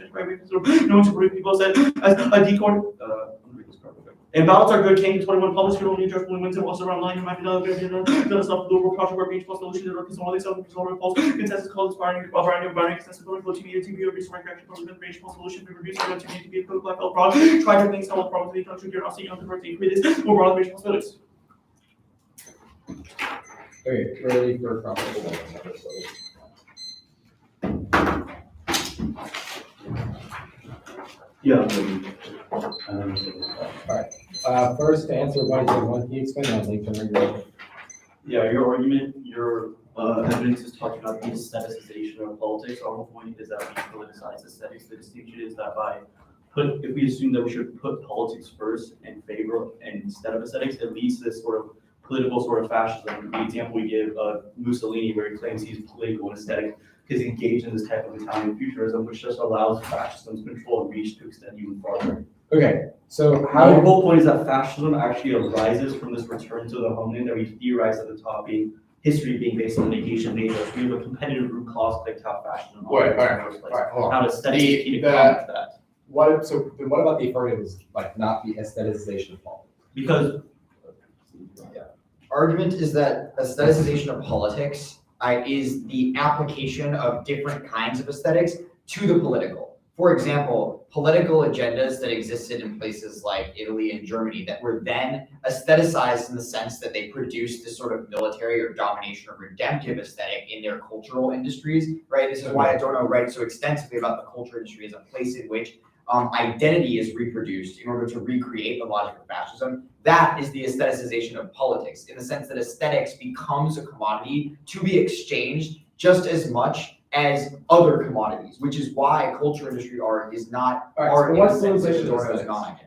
no one's people said as a decoy and ballots are good. King 21 published your only just wins and also around 9 might be another good stuff. The overall project where each plus solution that is only some resolve false consensus called inspiring binary consensus going to TV or resource reaction for the range solution to reduce the to be a code black belt problem. Try to think solve problems with the country you're not seeing on the birthday create this more broad range possibilities. Okay, ready for profitable. Yeah. First, to answer one, can you explain that link to regulation? Yeah, your argument, your evidence is talking about the aestheticization of politics. Our whole point is that we politicize aesthetics. The distinction is that if we assume that we should put politics first in favor and instead of aesthetics, it leads to this sort of political sort of fascism. The example we give of Mussolini, where he claims he's political and aesthetic, because he engaged in this type of Italian futurism, which just allows fascism to control and reach to extend even farther. Okay, so Our whole point is that fascism actually arises from this return to the homeland that we theorized at the top, being history being based on negation of nature. So we have a competitive root cause like how fascism Wait, operates in the first place. hold on. How does aesthetics key to combat that? What about the affirmatives, like not the aestheticization of politics? Because Argument is that aestheticization of politics is the application of different kinds of aesthetics to the political. For example, political agendas that existed in places like Italy and Germany that were then aestheticized in the sense that they produced this sort of military or domination or redemptive aesthetic in their cultural industries, right? This is why Adorno writes so extensively about the culture industry as a place in which identity is reproduced in order to recreate the logic of fascism. That is the aestheticization of politics, in the sense that aesthetics becomes a commodity to be exchanged just as much as other commodities, which is why culture industry art is not art in the sense that Adorno is not.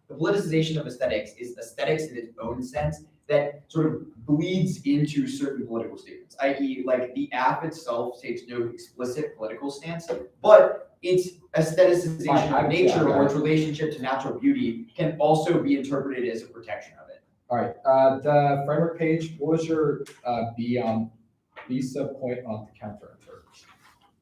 The politicization of aesthetics is aesthetics in its own sense that sort of bleeds into certain political statements, i.e. like the app itself takes no explicit political stance, but its aestheticization of nature or its relationship to natural beauty can also be interpreted as a protection of it. All right, the framework page, what was your B sub point on the counter?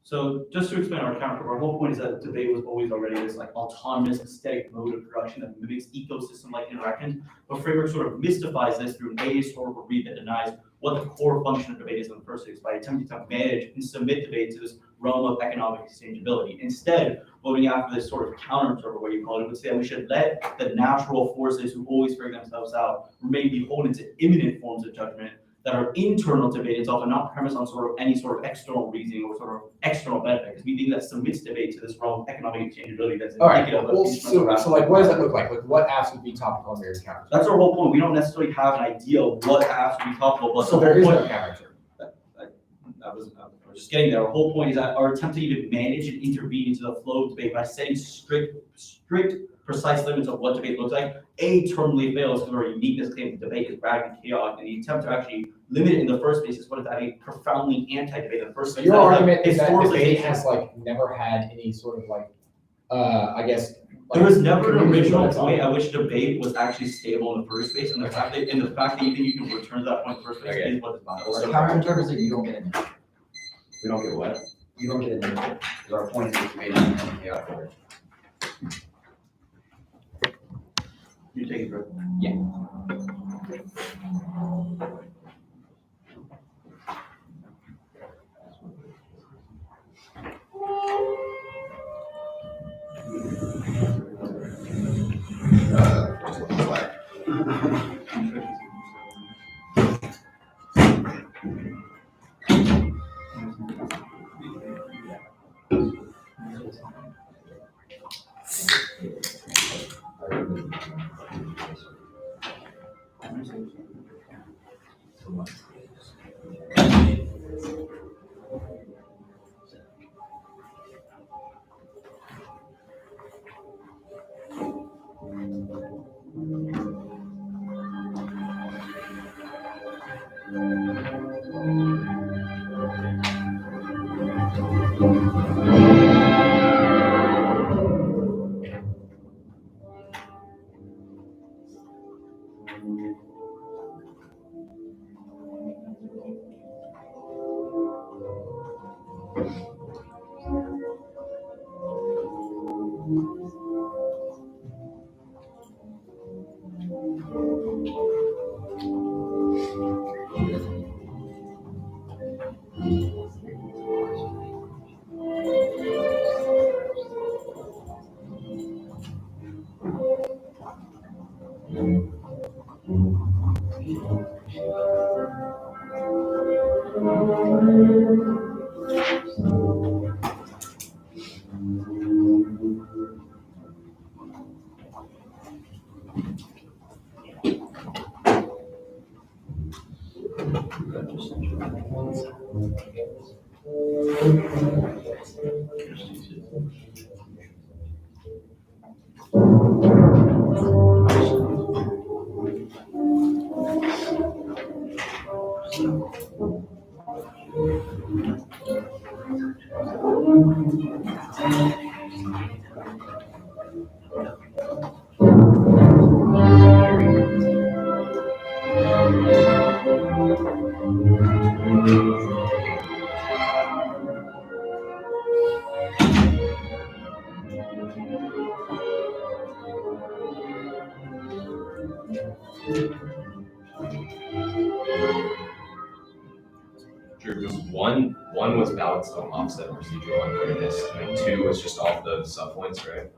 So just to explain our counter, our whole point is that debate was always already this like autonomous aesthetic mode of production that mimics ecosystem-like interactions, but framework sort of mystifies this through an ahistorical read that denies what the core function of debate is in the first place by attempting to manage and submit debate to this realm of economic exchangeability. Instead, voting after this sort of counter or what you call it would say that we should let the natural forces who always figure themselves out remain beholden to imminent forms of judgment that are internal to debate itself and not premised on sort of any sort of external reasoning or sort of external benefit. Because we think that submits debate to this realm of economic exchangeability that's indicative of Well, so like, what does that look like? Like, what apps would be topical on your counter? That's our whole point. We don't necessarily have an idea of what apps would be topical, but So the there whole is point. no counter. I was just getting there. Our whole point is that our attempt to even manage and intervene into the flow of debate by setting strict, precise limits of what debate looks like, terminally fails because our uniqueness claims the debate is radically chaotic, and the attempt to actually limit it in the first place is what is having profoundly anti-debate in the first So place. your argument is that historically debate has like never had any sort of like, I guess. Like, there was never an original community point at which debate was actually stable in the first place, and the fact that you think you can return to that point in the first place is what is vital. So counter is that you don't get an input. We don't get what? You don't get an input, because our point is that debate is chaotic order. You take it, bro. Yeah. Drew, was one was balanced on offset procedural unfairness, and 2 was just off the subpoints, right?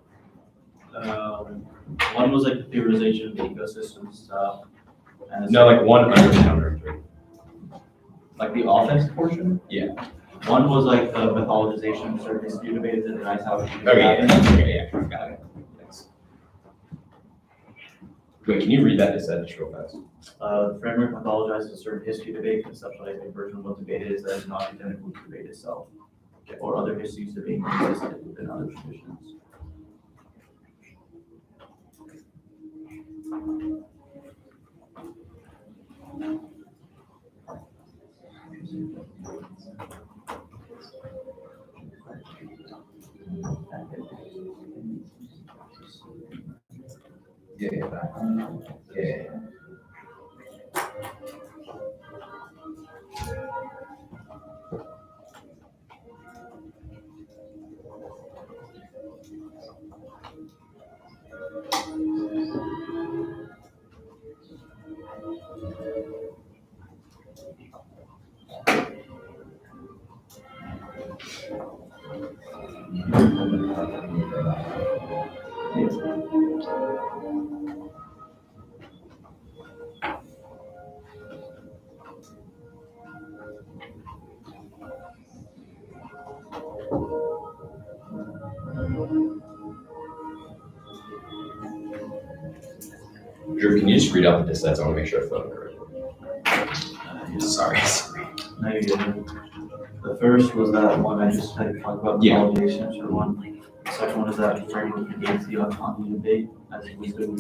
One was like the theorization of the ecosystem stuff. And No, like 1 under counter 3. like the offense portion? Yeah. One was like the mythologization of certain dispute debates that denies how it should Okay, happen. yeah, got it. Thanks. Wait, can you read that dissent just real fast? The framework mythologizes a certain history debate, conceptualizing a version of what debate is that is not identical to debate itself, or other histories debating consistent within other traditions. Yeah. Drew, can you just read out the dissents? I want to make sure I flow correctly. Sorry. No, you didn't. The first was that one I just had talked about Yeah. mythologization for one. The second one is that framework against the autonomy debate, as wisdom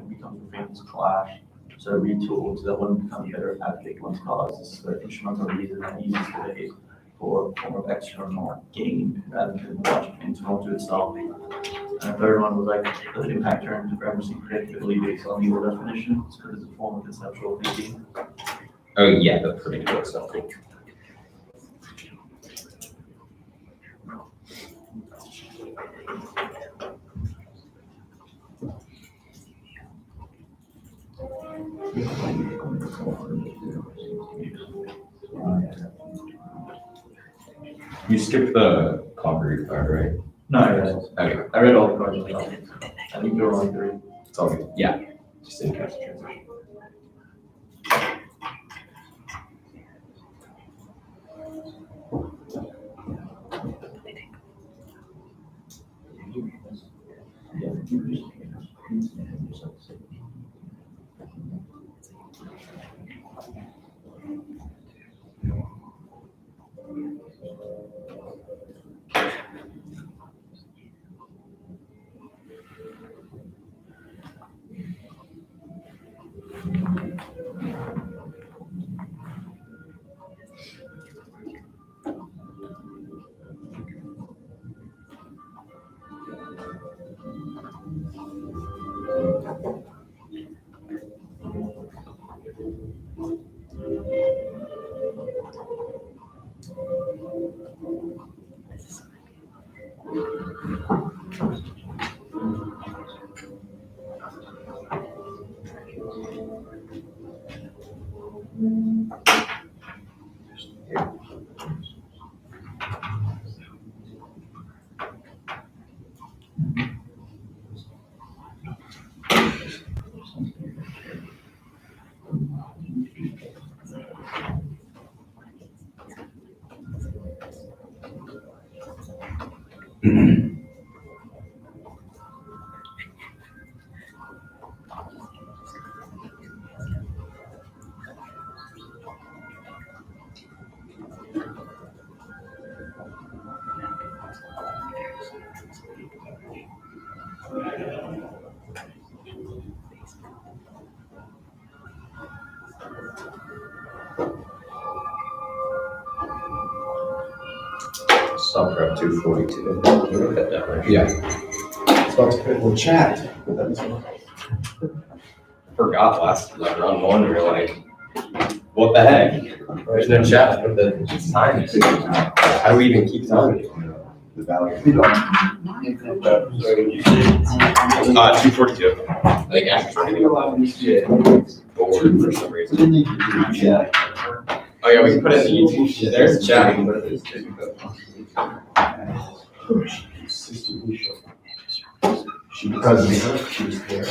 becomes a famous clash. So retooled so that one becomes better advocate one's cause. This is the instrumental reason that uses debate for a form of external gain rather than watching internal to itself. And the third one was like the impact terms of grammar and predictability based on legal definitions because it's a form of conceptual thinking. Oh yeah, the predictable stuff. You skipped the concrete part, right? No, I read it. Okay, I read all the cards. I think there were only 3. it's all good. Yeah, just didn't catch the transition. Stop for up 242. Cut that right. Yeah. It's about to put in chat. Forgot last like round 1, we were like, what the heck? There's no chat for the time. How do we even keep time? The value. 242. I think Asher's running bored for some reason. Oh yeah, we can put it in the YouTube. Yeah, there's a chat. We can put it in. Because she was there.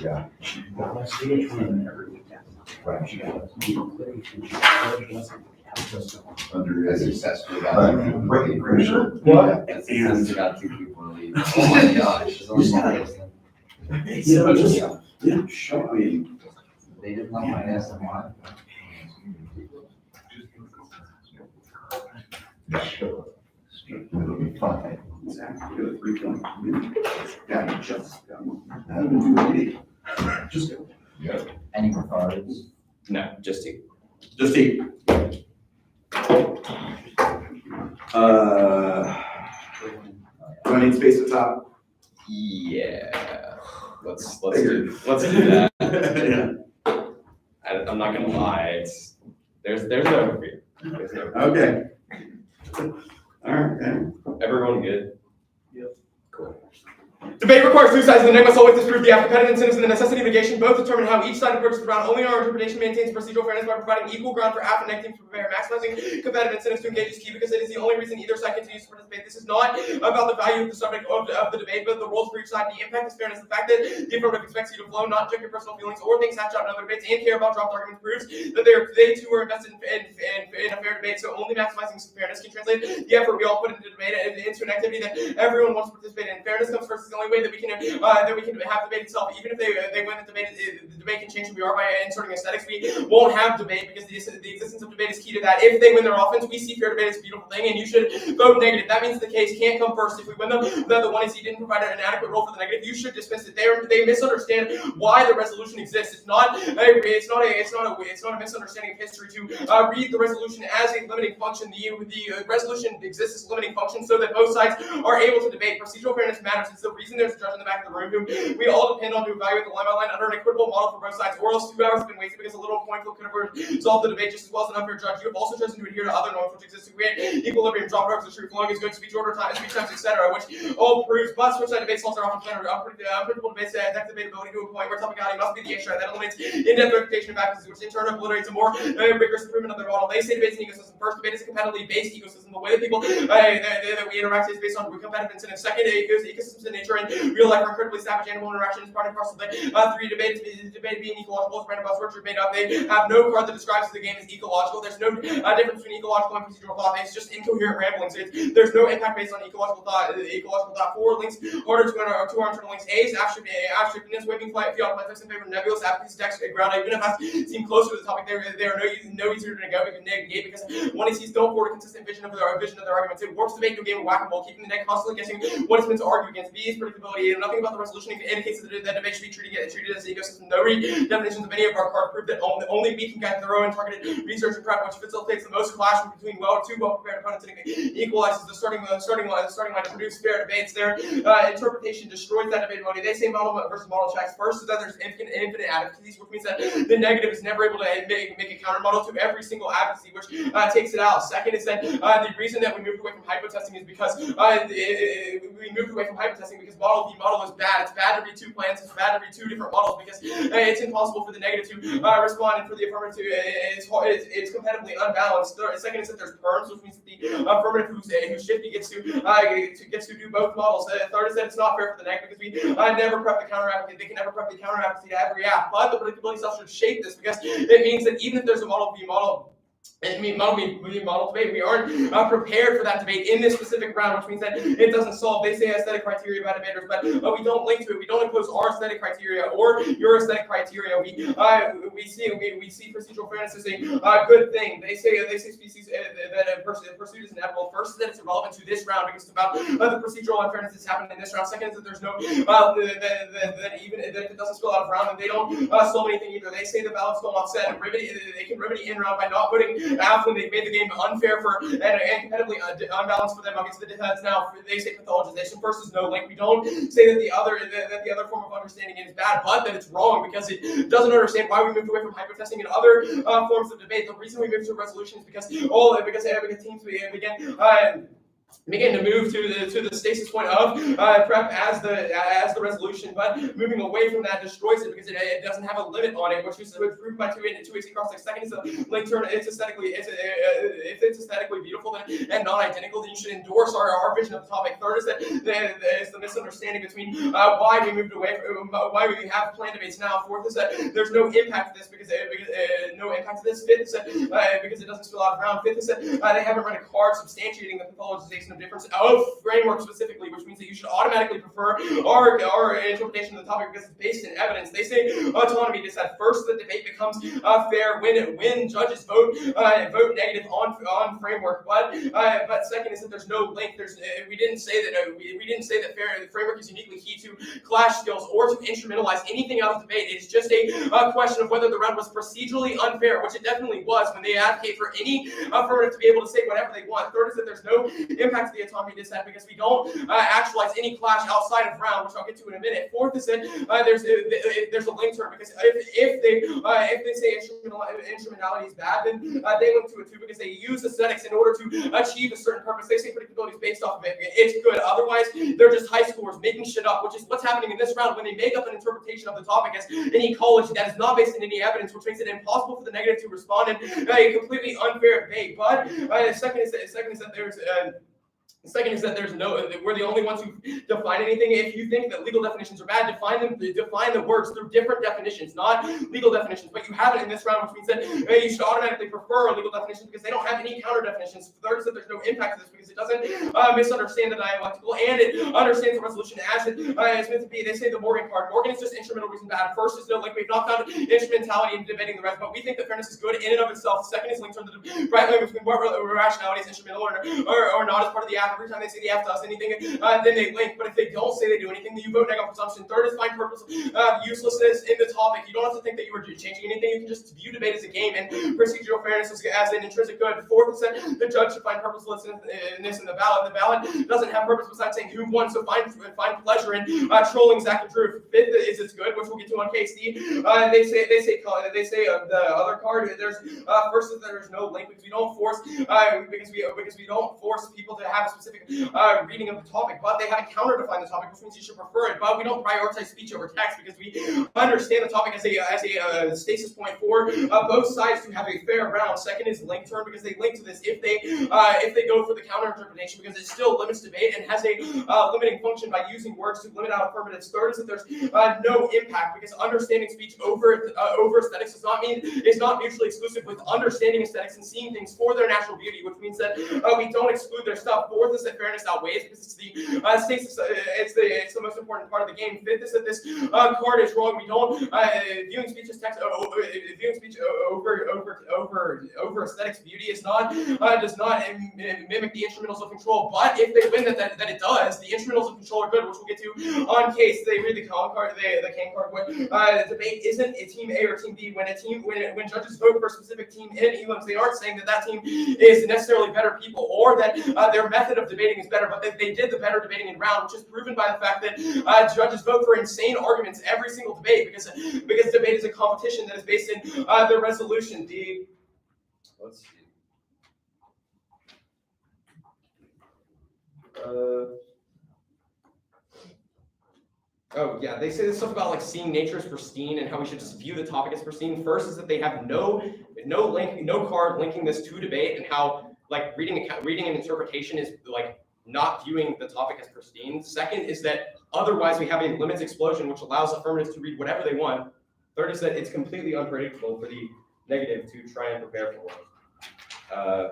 Yeah. She got my signature and everything. Right. She got under as successful. Pretty crucial. What? And got 2 people to leave. Oh my gosh. Yeah, show me. They didn't like my SMI. Fine. Exactly. Yeah, just. I haven't do anything. Just go. Yeah. Any cards? No, just 2. Just eat. Do I need space at top? Yeah. Let's do that. Yeah. I'm not gonna lie. There's no fear. There's no fear. Okay. All right. Everyone good? Debate requires two sides of the neck must always disprove the competitive incentives and the necessity of negation. Both determine how each side approaches the round. Only our interpretation maintains procedural fairness by providing equal ground for and neg teams to prepare. Maximizing competitive incentives to engage is key because it is the only reason either side continues to participate. This is not about the value of the subject of the debate, but the roles for each side. The impact is fairness. The fact that the affirmative expects you to flow, not check your personal feelings or things hatched out in other debates, and care about dropped arguments proves that they too are invested in a fair debate. So only maximizing fairness can translate the effort we all put into debate into an activity that everyone wants to participate in. Fairness comes first. It's the only way that we can have debate itself. Even if they win the debate can change who we are by inserting aesthetics. We won't have debate because the existence of debate is key to that. If they win their offense, we see fair debate as a beautiful thing, and you should vote negative. That means the case can't come first. If we win them, that the one is he didn't provide an adequate role for the negative, you should dismiss it. They misunderstand why the resolution exists. It's not a misunderstanding of history to read the resolution as a limiting function. The resolution exists as a limiting function so that both sides are able to debate. Procedural fairness matters. It's the reason there's a judge in the back of the room who we all depend on to evaluate the line by line under an equitable model for both sides, or else 2 hours have been wasted because a little coin flip could have resolved the debate just as well as an unfair judge. You have also chosen to adhere to other norms which exist to create equilibrium. Drop over the truth, flowing is good, speech order time, speech times, etc., which all proves. But switch side debates also are often planned unpredictable debates that debatability to a point where topicality must be the extra that eliminates in-depth verification of facts, which in turn obliterates a more rigorous improvement of their model. They say debates an ecosystem. First, debate is a competitively based ecosystem. The way that people that we interact is based on competitive incentives. Second, ecosystems in nature and real life are incredibly savage animal interaction is part and parcel of the 3 debate being ecological is random buzzwords are made up. They have no card that describes the game as ecological. There's no difference between ecological and procedural thought. It's just incoherent ramblings. There's no impact based on ecological thought. Ecological thought. 4 links harder to our internal links. A is abstractness, waving flight, fiat, text in favor of nebulous, apathy, text, ground. Even if I seem closer to the topic, they are no easier to negate because one ACs don't forward a consistent vision of their arguments. It warps the debate to a game of whack-a-mole, keeping the neck constantly guessing what it's meant to argue against. B is predictability, and nothing about the resolution indicates that debate should be treated as an ecosystem. No definitions of any of our cards prove that only we can get thorough and targeted research and prep, which facilitates the most clash between two well-prepared opponents and equalizes the starting line to produce fair debates. Their interpretation destroys that debatability. They say model versus model checks. First is that there's infinite advocacies, which means that the negative is never able to make a counter model to every single advocacy, which takes it out. Second is that the reason that we moved away from hypotesting is because model v model is bad. It's bad to read 2 plans. It's bad to read 2 different models because it's impossible for the negative to respond and for the affirmative to it's competitively unbalanced. Second is that there's perms, which means that the affirmative who's shifty gets to do both models. Third is that it's not fair for the negative because we never prep the counter advocate. They can never prep the counter advocate to every app. But the predictability stuff should shape this because it means that even if there's a model v model model debate, we aren't prepared for that debate in this specific round, which means that it doesn't solve. They say aesthetic criteria about debaters, but we don't link to it. We don't impose our aesthetic criteria or your aesthetic criteria. We see procedural fairness as a good thing. They say species that pursuit is inevitable. First is that it's irrelevant to this round because it's about the procedural unfairness that's happening in this round. Second is that there's no that if it doesn't spill out of round, and they don't solve anything either. They say the ballots don't offset, and they can remedy in round by not putting out when they've made the game unfair for and competitively unbalanced for them against the defense. Now they say pathologization. First is no link. We don't say that the other form of understanding it is bad, but that it's wrong because it doesn't understand why we moved away from hypertesting and other forms of debate. The reason we moved to a resolution is because teams began begin to move to the stasis point of prep as the resolution, but moving away from that destroys it because it doesn't have a limit on it, which is proved by 280 cross second. It's a link turn. If it's aesthetically beautiful and non-identical, then you should endorse our vision of the topic. Third is that is the misunderstanding between why we moved away from why we have plan debates now. Fourth is that there's no impact to this because no impact to this. Fifth is that because it doesn't spill out of ground. Fifth is that they haven't run a card substantiating the pathologization of difference of framework specifically, which means that you should automatically prefer our interpretation of the topic because it's based in evidence. They say autonomy is that first the debate becomes fair when judges vote negative on framework, but second is that there's no link. We didn't say that framework is uniquely key to clash skills or to instrumentalize anything out of debate. It's just a question of whether the round was procedurally unfair, which it definitely was when they advocate for any affirmative to be able to say whatever they want. Third is that there's no impact to the autonomy dissent because we don't actualize any clash outside of round, which I'll get to in a minute. Fourth is that there's a link term because if they say instrumentality is bad, then they link to it too because they use aesthetics in order to achieve a certain purpose. They say predictability is based off of it. It's good. Otherwise, they're just high schoolers making shit up, which is what's happening in this round when they make up an interpretation of the topic as an ecology that is not based in any evidence, which makes it impossible for the negative to respond in a completely unfair debate. But second is that there's we're the only ones who define anything. If you think that legal definitions are bad, define the words through different definitions, not legal definitions. But you have it in this round, which means that you should automatically prefer legal definitions because they don't have any counter definitions. Third is that there's no impact to this because it doesn't misunderstand the dialectical and it understands the resolution as it's meant to be. They say the Morgan card. Morgan is just instrumental reason bad. First is no link. We've not found instrumentality in debating the rest, but we think that fairness is good in and of itself. Second is linked to the right line between what rationality is instrumental or not as part of the app. Every time they say the app does anything, then they link. But if they don't say they do anything, then you vote negative presumption. Third is find purpose, uselessness in the topic. You don't have to think that you were changing anything. You can just view debate as a game and procedural fairness as an intrinsic good. Fourth is that the judge should find purposelessness in the ballot. The ballot doesn't have purpose besides saying who won, so find pleasure in trolling Zach and Drew. Fifth is it's good, which we'll get to on KC. They say the other card. There's first is that there's no link because we don't force people to have a specific reading of the topic, but they haven't counter-defined the topic, which means you should prefer it. But we don't prioritize speech over text because we understand the topic as a stasis point for both sides to have a fair round. Second is link term because they link to this if they go for the counter interpretation because it still limits debate and has a limiting function by using words to limit out affirmatives. Third is that there's no impact because understanding speech over aesthetics is not mutually exclusive with understanding aesthetics and seeing things for their natural beauty, which means that we don't exclude their stuff. Fourth is that fairness outweighs because it's the stasis. It's the most important part of the game. Fifth is that this card is wrong. We don't viewing speech as text. Viewing speech over aesthetics beauty is not does not mimic the instrumentals of control. But if they win that it does, the instrumentals of control are good, which we'll get to on case. They read the Kane card. The Kane card. The debate isn't a team A or team B. When judges vote for a specific team in elims, they aren't saying that team is necessarily better people or that their method of debating is better, but they did the better debating in round, which is proven by the fact that judges vote for insane arguments every single debate because debate is a competition that is based in the resolution. Let's see. Oh yeah, they say this stuff about like seeing nature as pristine and how we should just view the topic as pristine. First is that they have no link, no card linking this to debate and how like reading an interpretation is like not viewing the topic as pristine. Second is that otherwise we have a limits explosion which allows affirmatives to read whatever they want. Third is that it's completely unpredictable for the negative to try and prepare for one.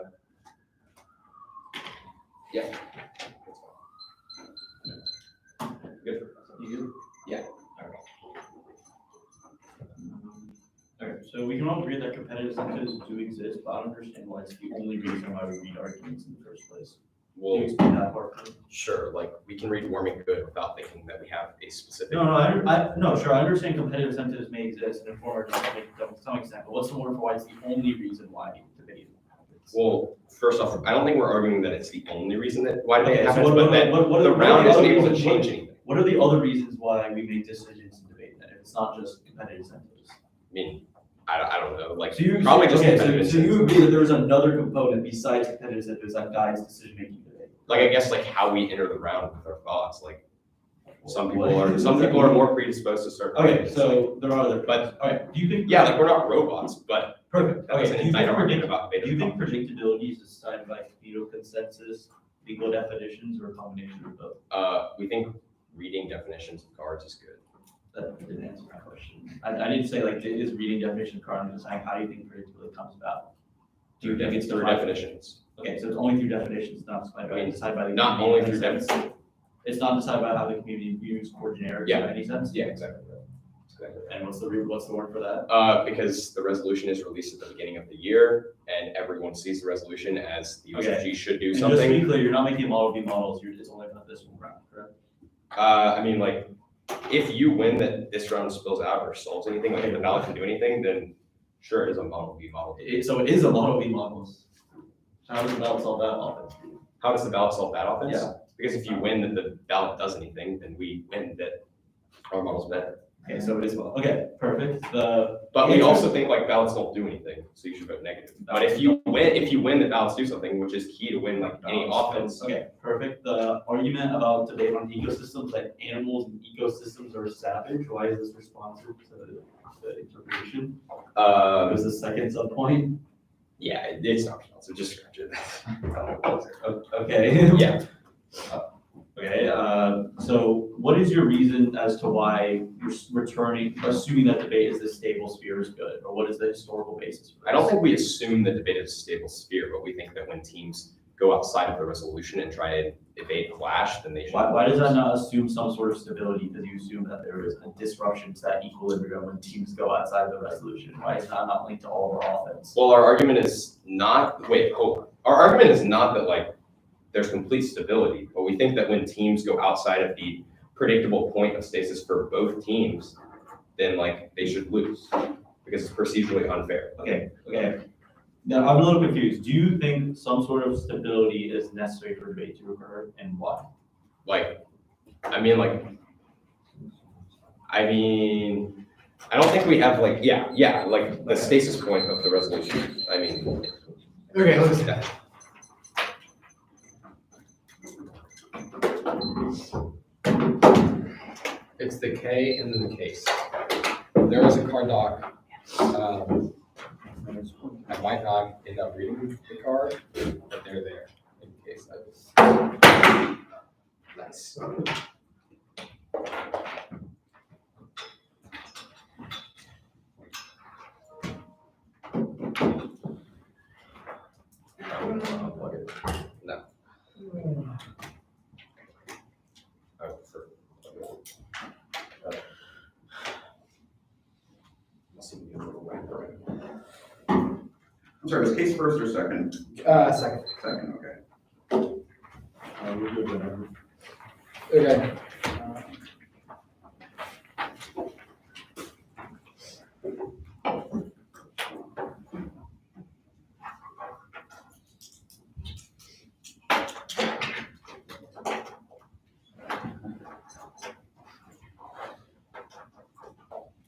Yeah. Good. You? Yeah. Alright, so we can all agree that competitive incentives do exist, but I don't understand why it's the only reason why we read arguments in the first place. Can you Well, explain that part? sure, like we can read warming good without thinking that we have a specific. No, I understand competitive incentives may exist and inform our topic to some extent, but what's the word for why it's the only reason why debate happens? Well, first off, I don't think we're arguing that it's the only reason that why debate Okay, so happens, what but that the round isn't able to reasons- change anything. What are the other reasons why we make decisions in debate then, if it's not just competitive incentives? I mean, I don't know, like So you probably just okay, competitive so you incentives. agree that there was another component besides competitive incentives that guides decision making debate? like, I guess, like, how we enter the round with our thoughts, like, some people are more predisposed to start. Okay, so there are other, But, alright, do you think? yeah, like, we're not robots, but Perfect, that doesn't okay, do you incite think our thinking about do you think debate. predictability is decided by communal consensus, legal definitions, or a combination of both? We think reading definitions of cards is good. That didn't answer my question. I didn't say like, is reading definition of card, I'm just saying, how do you think predictability comes about? Do you think it's Through defined? definitions. Okay, so it's only through definitions, not decided by, decided by the. Not community only in through any sense? It's not decided by how the community views core generics Yeah. in any sense? Yeah, exactly. Exactly. And what's the word for that? Because the resolution is released at the beginning of the year, and everyone sees the resolution as the USFG should do And just to be something. clear, you're not making a model v models, it's only about this one round, correct? I mean, like, if you win that this round spills out or solves anything, like if the ballot can do anything, then sure, it is a model v model. So it is a model v models. How does the ballot solve that offense? How does the ballot solve that offense? Yeah. Because if you win that the ballot does anything, then we win that our model's better. Okay, so it is, okay, perfect, But we also think like ballots don't do anything, so you should vote negative. But if you win that ballots do something, which is key to win like any offense. Okay, perfect, the argument about debate on ecosystems, that animals and ecosystems are savage, why is this responsive to the interpretation? Was the second sub point? Yeah, it's optional, so just scratch it. Okay. Yeah. Okay, so what is your reason as to why you're assuming that debate is this stable sphere is good, or what is the historical basis for this? I don't think we assume that debate is a stable sphere, but we think that when teams go outside of the resolution and try and debate clash, then they should. Why does that not assume some sort of stability? Because you assume that there is a disruption to that equilibrium when teams go outside of the resolution. Why is that not linked to all of our offense? Well, our argument is not, our argument is not that like there's complete stability, but we think that when teams go outside of the predictable point of stasis for both teams, then like they should lose because it's procedurally unfair. Okay. Now, I'm a little confused. Do you think some sort of stability is necessary for debate to occur, and why? I don't think we have like, like the stasis point of the resolution. I mean. Okay, let's do that. It's the K and then the case. There is a card doc. I might not end up reading the card, but they're there in case I just. Nice. No. I'm sorry, was case first or second? Second. Second, okay. We're good whenever. Okay.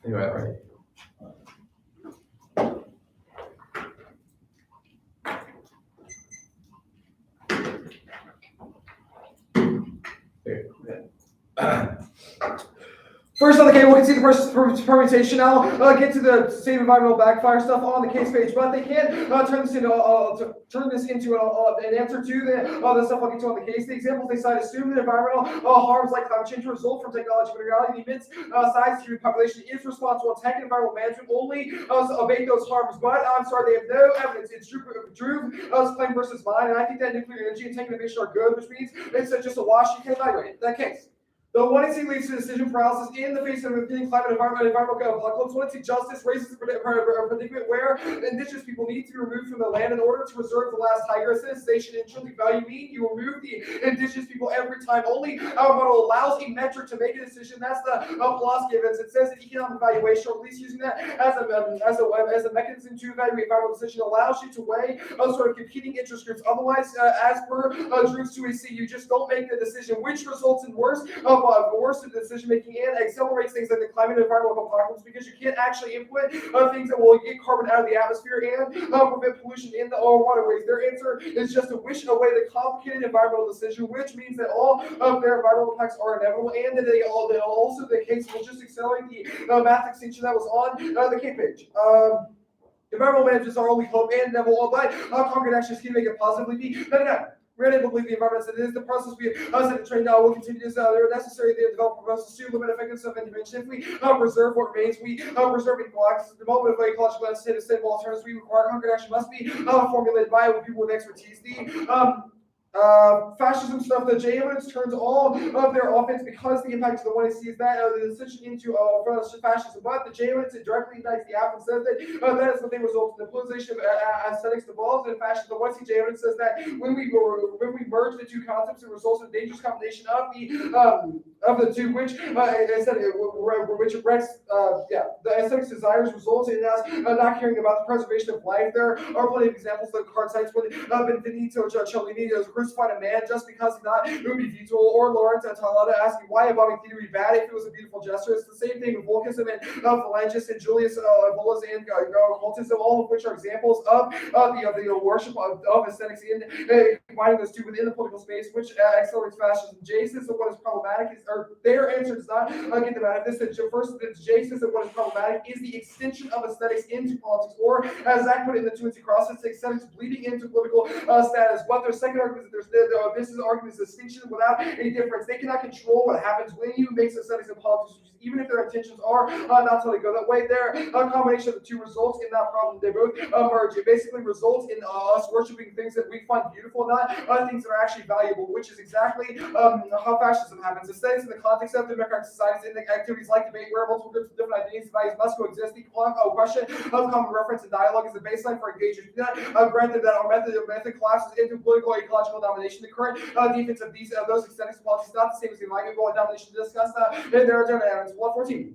Anyway, right. First on the K, we'll can see the permutation now. Get to the same environmental backfire stuff on the case page, but they can't turn this into an answer to the stuff I'll get to on the case. The examples they cite assume that environmental harms like climate change result from technology, but in reality, the immense size of the population is responsible. Tech and environmental management only abate those harms, but I'm sorry, they have no evidence. It's Drew's claim versus mine, and I think that nuclear energy and tech innovation are good, which means it's just a wash. You can evaluate that case. The 1AC leads to decision paralysis in the face of impending climate environmental apocalypse. 1AC justice raises the predicament where indigenous people need to be removed from the land in order to preserve the last tiger. Sensation and intrinsic value mean you remove the indigenous people every time. Only our model allows a metric to make a decision. That's the philosophy of it. It says that economic evaluation, or at least using that as a mechanism to evaluate environmental decision, allows you to weigh sort of competing interest groups. Otherwise, as per Drew's 2AC, you just don't make the decision, which results in worse worse decision making and accelerates things like the climate and environmental apocalypse because you can't actually input things that will get carbon out of the atmosphere and prevent pollution in the waterways. Their answer is just to wish away the complicated environmental decision, which means that all of their environmental impacts are inevitable and that they also the case will just accelerate the mass extinction that was on the Cape page. Environmental managers are only hope and inevitable, but concrete actions can make it positively be. No. We're unable to believe the environment said it is the process we set to train now will continue to they're necessary to develop proposals to limit effectiveness of intervention. If we preserve what remains, we preserve equal access to development of ecological and sustainable alternatives. We require concrete action must be formulated by people with expertise. The fascism stuff, the J evidence turns all of their offense because the impact of the one they see is that the decision into fascism, but the J evidence directly indicts the app and says that that is what they result in the politicization of aesthetics devolves in fascism. The one J evidence says that when we merge the two concepts, it results in a dangerous combination of the two, which which wrecks the aesthetics desires results in us not caring about the preservation of life. There are plenty of examples that card sites when Benvenuto Cellini crucified a man just because he thought it would be futile, or Lawrence Atalanta asking why a bombing theater would be bad if it was a beautiful gesture. It's the same thing with Volkism and Phalanges and Julius Evolas and cultism, all of which are examples of the worship of aesthetics in combining those two within the political space, which accelerates fascism. Jay says that what is problematic is, or their answer does not get them out of this. First, Jay says that what is problematic is the extension of aesthetics into politics, or as Zach put it in the 2 and 2 cross, it's aesthetics bleeding into political status. But their second argument is that this is argument is distinction without any difference. They cannot control what happens when you mix aesthetics and politics, even if their intentions are not to go that way. Their combination of the two results in that problem. They both merge. It basically results in us worshiping things that we find beautiful, not things that are actually valuable, which is exactly how fascism happens. Aesthetics in the context of democratic societies and activities like debate, where multiple groups with different identities and values must coexist. The question of common reference and dialogue is the baseline for engagement. Granted that our method collapses into political ecological domination. The current defense of those aesthetics and politics is not the same as the enlightenment domination discussed in their agenda. 114.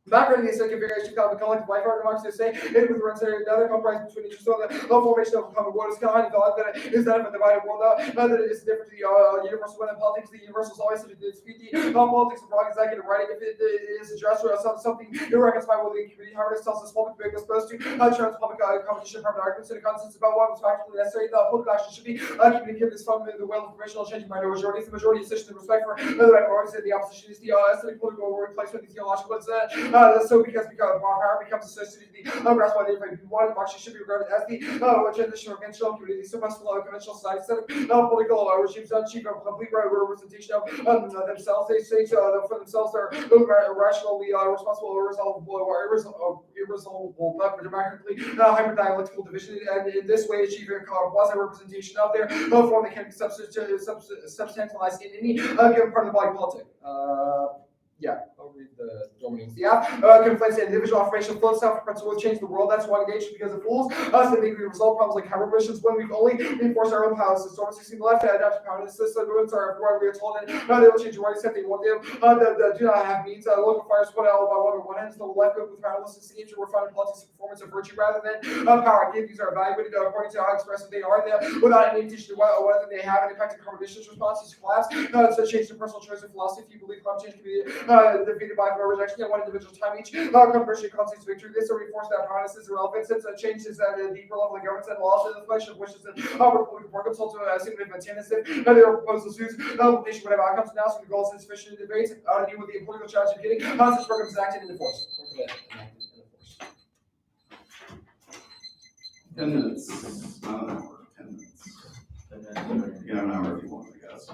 Background in the aesthetic configuration of collective life, our democracy to say it with another compromise between each other. The formation of a common world is kind of thought that it is that of a divided world, that it is different to the universal one in politics. The universal is always such a dispute. Politics and wrong executive writing, if it is addressed or something irreconcilable with the community, however, it tells us public being exposed to terms public competition, private arguments, and consensus about what was practically necessary. The political action should be communicated as from the will of informational changing majorities. The majority decision and respect for the minorities, and the opposition is the aesthetic political replacement, the theological. So because power becomes associated with the grasp of identifying people, one democracy should be regarded as the transitional conventional community. So must follow conventional society instead of political regimes achieve a complete representation of themselves. They say for themselves they're rationally responsible or irresolvable, but democratically hyper-dialectical division, and in this way achieve a quasi-representation of their form that can be substantialized in any given part of the body politic. I'll read the domains. Conflates the individual affirmation flow self principle will change the world. That's one engagement because it fools us that maybe we resolve problems like carbon emissions when we've only reinforced our own powers. The storm 16 left adaptive power. The system movements are everywhere. We are told that they will change the world except they want them. Do not have means. Local fires put out by one hand. The left with powerless and seems to refine politics and performance of virtue rather than power. These are evaluated according to how expressive they are. Without any intention to whether they have an impact on carbon emissions responses to collapse. So change the personal choice of philosophy. If you believe climate change can be defeated by rejection at one individual time each. Controversy constitutes victory. This will reinforce that promise is irrelevant since it changes at a deeper level of government and laws and the question of wishes and political work also to significant tendency. There are proposals whose implementation would have outcomes now, so the goals insufficient in debates to deal with the political challenge of getting such programs acted and enforced. 10 minutes. Not an hour. 10 minutes. You can have an hour if you want, I guess.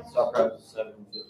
Stop prep 7:50.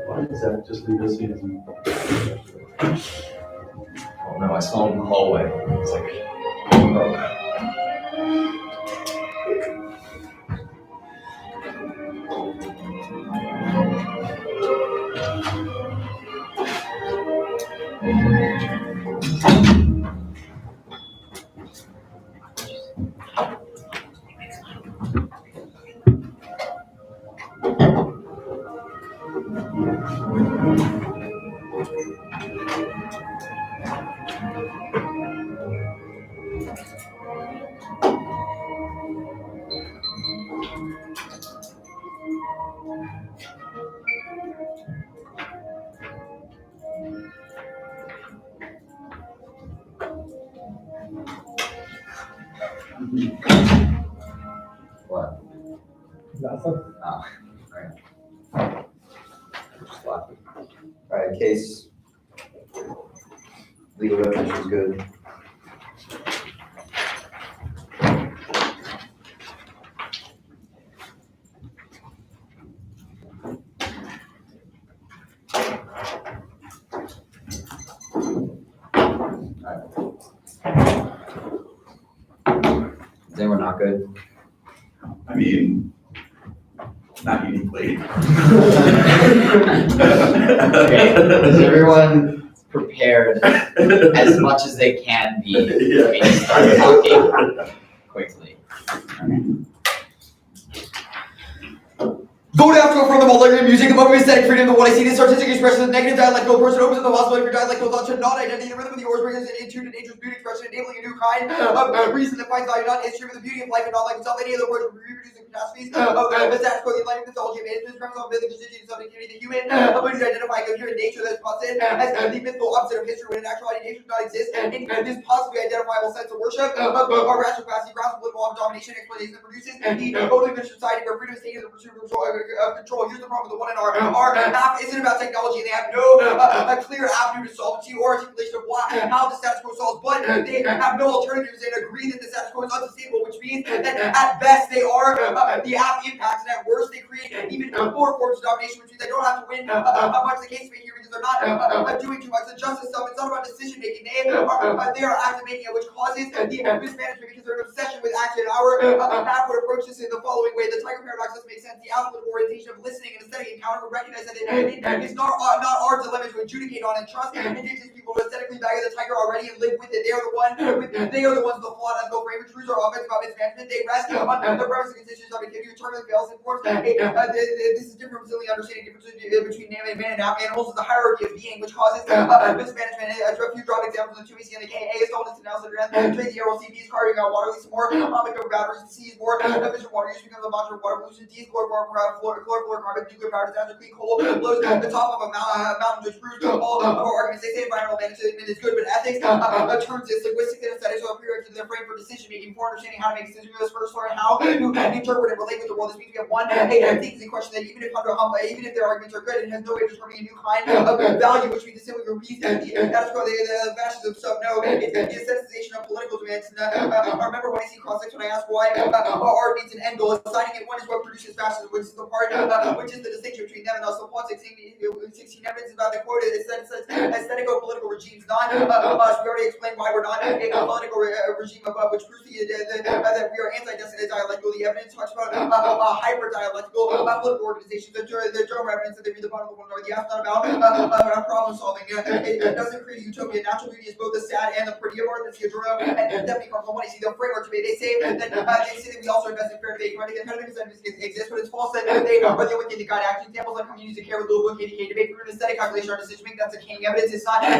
Why does that just leave us here? Oh no, I saw him in the hallway. It's like, oh. What? Nothing. Oh, right. Just laughing. Alright, case. Legal definition is good. Is anyone not good? I mean, not uniquely. Okay, is everyone prepared as much as they can be when you start talking quickly? Go down to a front of all learning music, the moment of aesthetic freedom, the what I see, this artistic expression of negative dialectical person opens up the possibility for dialectical thought should not identity, the rhythm of the oars brings us into nature's beauty expression, enabling a new kind of reason that finds value not in history, but the beauty of life and not like itself, any other words reproducing catastrophes. The status quo, the enlightenment mythology of management, premise on mythic constituents of activity, the human ability to identify coherent nature that's positive as the mythical opposite of history when in actuality nature does not exist. In this possibly identifiable sense of worship, our rational capacity grounds political domination explanation that produces the totally finished society where freedom is taken in the pursuit of control. Here's the problem with the one in our app isn't about technology and they have no a clear avenue to solvency or articulation of how the status quo solves, but they have no alternatives and agree that the status quo is unsustainable, which means that at best they are the app impacts and at worst they create even more forms of domination, which means they don't have to win much the case here because they're not doing too much. The justice stuff, it's not about decision making. They are activating it, which causes the mismanagement because they're an obsession with action. Our app would approach this in the following way. The Tiger paradox doesn't make sense. The analytical orientation of listening and aesthetic encounter would recognize that it's not our dilemma to adjudicate on and trust and teaches people to aesthetically value the tiger already and live with it. They are the ones with the flawed and no frame. Truths are offensive about mismanagement. They rest on the premise of constitutions of activity, eternally fails in force. This is different from silly understanding differences between man and animals is the hierarchy of being, which causes mismanagement. A few drop examples of the 2 and the KA is stolen to now trade the arrow CBs, carving out water, leaks more, atomic over batteries, the seas more, efficient water use becomes a monster of water pollution, chlorofluorocarbon, nuclear power disaster, clean coal blows the top of a mountain to proves all of our arguments. They say environmental management is good, but ethics turns this linguistic and aesthetics are prerequisite to their frame for decision making. For understanding how to make decisions, we must first learn how to interpret and relate with the world. This means we have one things in question that even if their arguments are good, it has no way of determining a new kind of value, which means it simply repeats the fascism stuff. No, it's the aestheticization of political demands. I remember when I see cross-sex, when I ask why art needs an end goal, assigning it one is what produces fascism, which is the part which is the distinction between them and us. So plot 16 evidence about the quote aesthetico-political regimes, not us. We already explained why we're not a political regime above, which proves that we are anti-dialectical. The evidence talks about hyper-dialectical political organizations. The German evidence that they read the bottom of one another. The app's not about problem solving. It doesn't create a utopia. Natural beauty is both the sad and the pretty of art. That's the Adorno and Stephanie Carl. When I see the framework debate, they say that we also invest in fair debate. Competitive incentives exist, but it's false that they are the only thing that guide action. Examples like communities that care with little book KDK debate for an aesthetic calculation or decision making. That's a king evidence. It's not a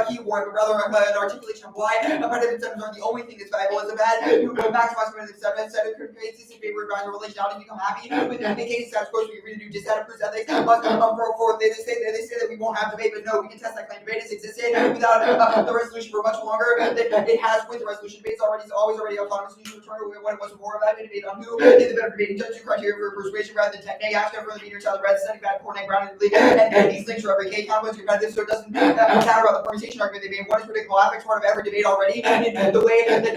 key word, but rather an articulation of why competitive incentives are the only thing that's valuable. It's a bad maximize competitive incentives. It creates this in favor of advisor relationality. Become happy with maintaining status quo. We agree to do that proves ethics. But they say that we won't have debate, but no, we can test that claim. Debate has existed without the resolution for much longer than it has with the resolution. Debate's always autonomous. You should return to when it was before. Evaluate debate on who did the better debating. Judge two criteria for persuasion rather than technique. Ask for the meter, child, red, setting bad, poor, groundedly, and these links for every K. Counterpoints competitive, so it doesn't matter about the permutation argument they made. One is predictable. Affects part of every debate already. In the way that we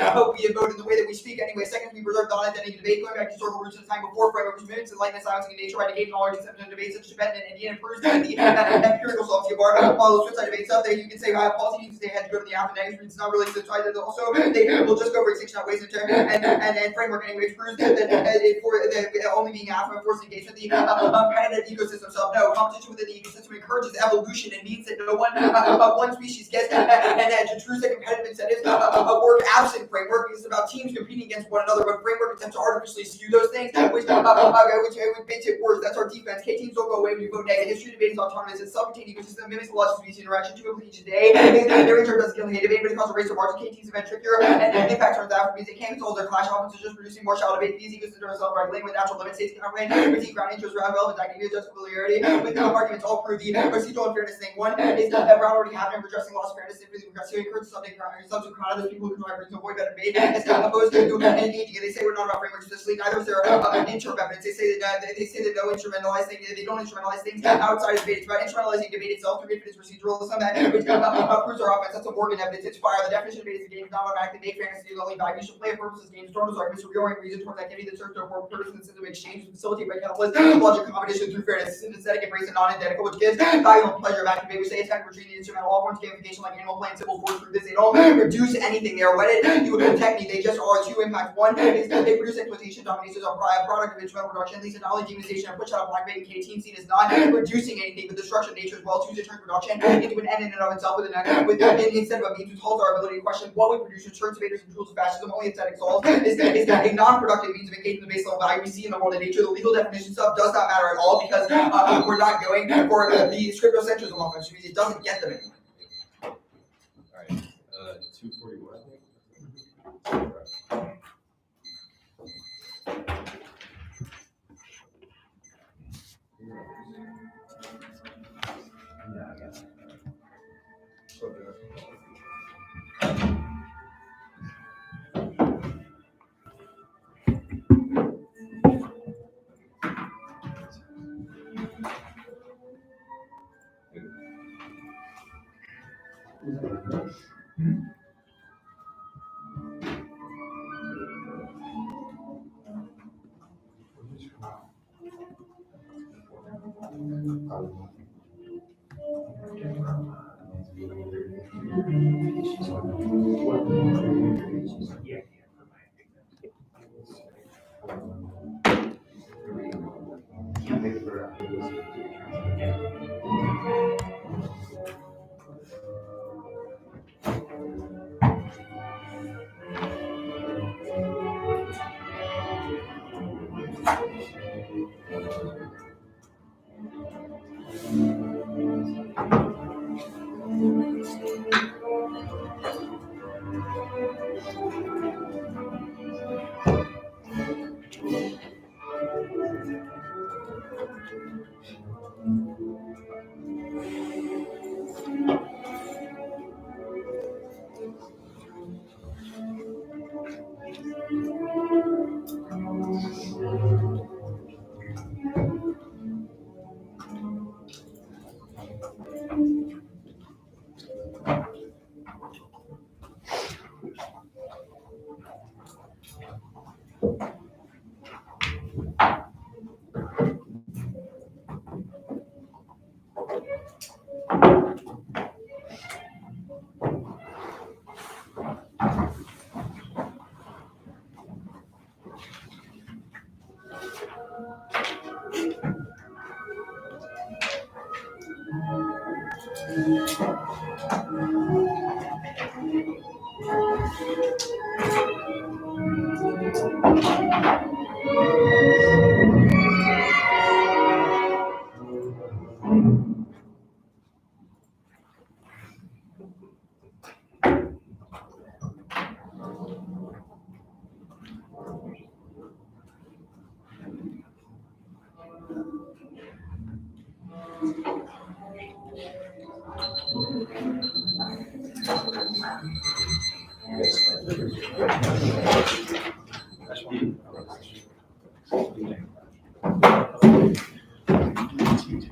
vote, in the way that we speak anyway. Second, we preserve the non-identity debate. Going back to historical roots of the time before framework, which mimics enlightenment, silencing in nature, by negating all arguments in debates such as Tibetan and Indian, improves the empirical solvency of our models. Switch side debate stuff. You can say policy needs to have to go to the app and negative. It's not really so also they will just go over extinction ways and framework anyway. It proves that only being alpha forced engagement the competitive ecosystem. So no, competition within the ecosystem encourages evolution and means that no one species gets and to truth that competitive incentives work absent framework is about teams competing against one another, but framework attempts to artificially skew those things, which makes it worse. That's our defense. K teams don't go away when you vote negative. History debate is autonomous. It's self-contained ecosystem mimics the laws of species interaction. Two complete each day. Their intern doesn't kill hate debate, but it causes a race to margin. K teams event trickier and impacts on that means they can't control their clash offenses, just producing more shallow debate. These ecosystems are self-regulating with natural limits. States cannot win. Critique ground interest around relevant activity, just familiarity with no arguments all prove the procedural unfairness thing. One is that Brown already happened redressing loss of fairness. Simply encourage subject crowd those people who try to avoid better debate as opposed to engaging. They say we're not about frameworks just lead. Neither is there an interim evidence. They say that no instrumentalize things. They don't instrumentalize things outside of debate. It's about instrumentalizing debate itself to its proceduralism which proves our offense. That's a Morgan evidence. It's fire. The definition of debate is a game of non-automatic debate. Fairness is the only value. You should play a purposes game. Storms arguments to reorient reason towards activity that serves to inform purpose and system exchange and facilitate by catalyst logic competition through fairness. Synthetic embrace and non-identical, which gives value and pleasure of active debate. We say it's time to retreat the instrumental all forms of gamification like animal play and symbols work through this. They don't reduce anything. They are wedded to a technique. They just are two impacts. One is that they produce exploitation dominations of product of instrumental production, leads to knowledge demonization and push out of black bait and K team scene is not reducing anything, but destruction of nature as well. Choose to turn production into an end in and of itself instead of a means which holds our ability to question what we produce. Church debaters and tools of fascism only aesthetic solves is a non-productive means of engaging the base level value we see in the world of nature. The legal definition stuff does not matter at all because we're not going for the scriptocentrism of it, which means it doesn't get them anywhere. Alright, 241 I think.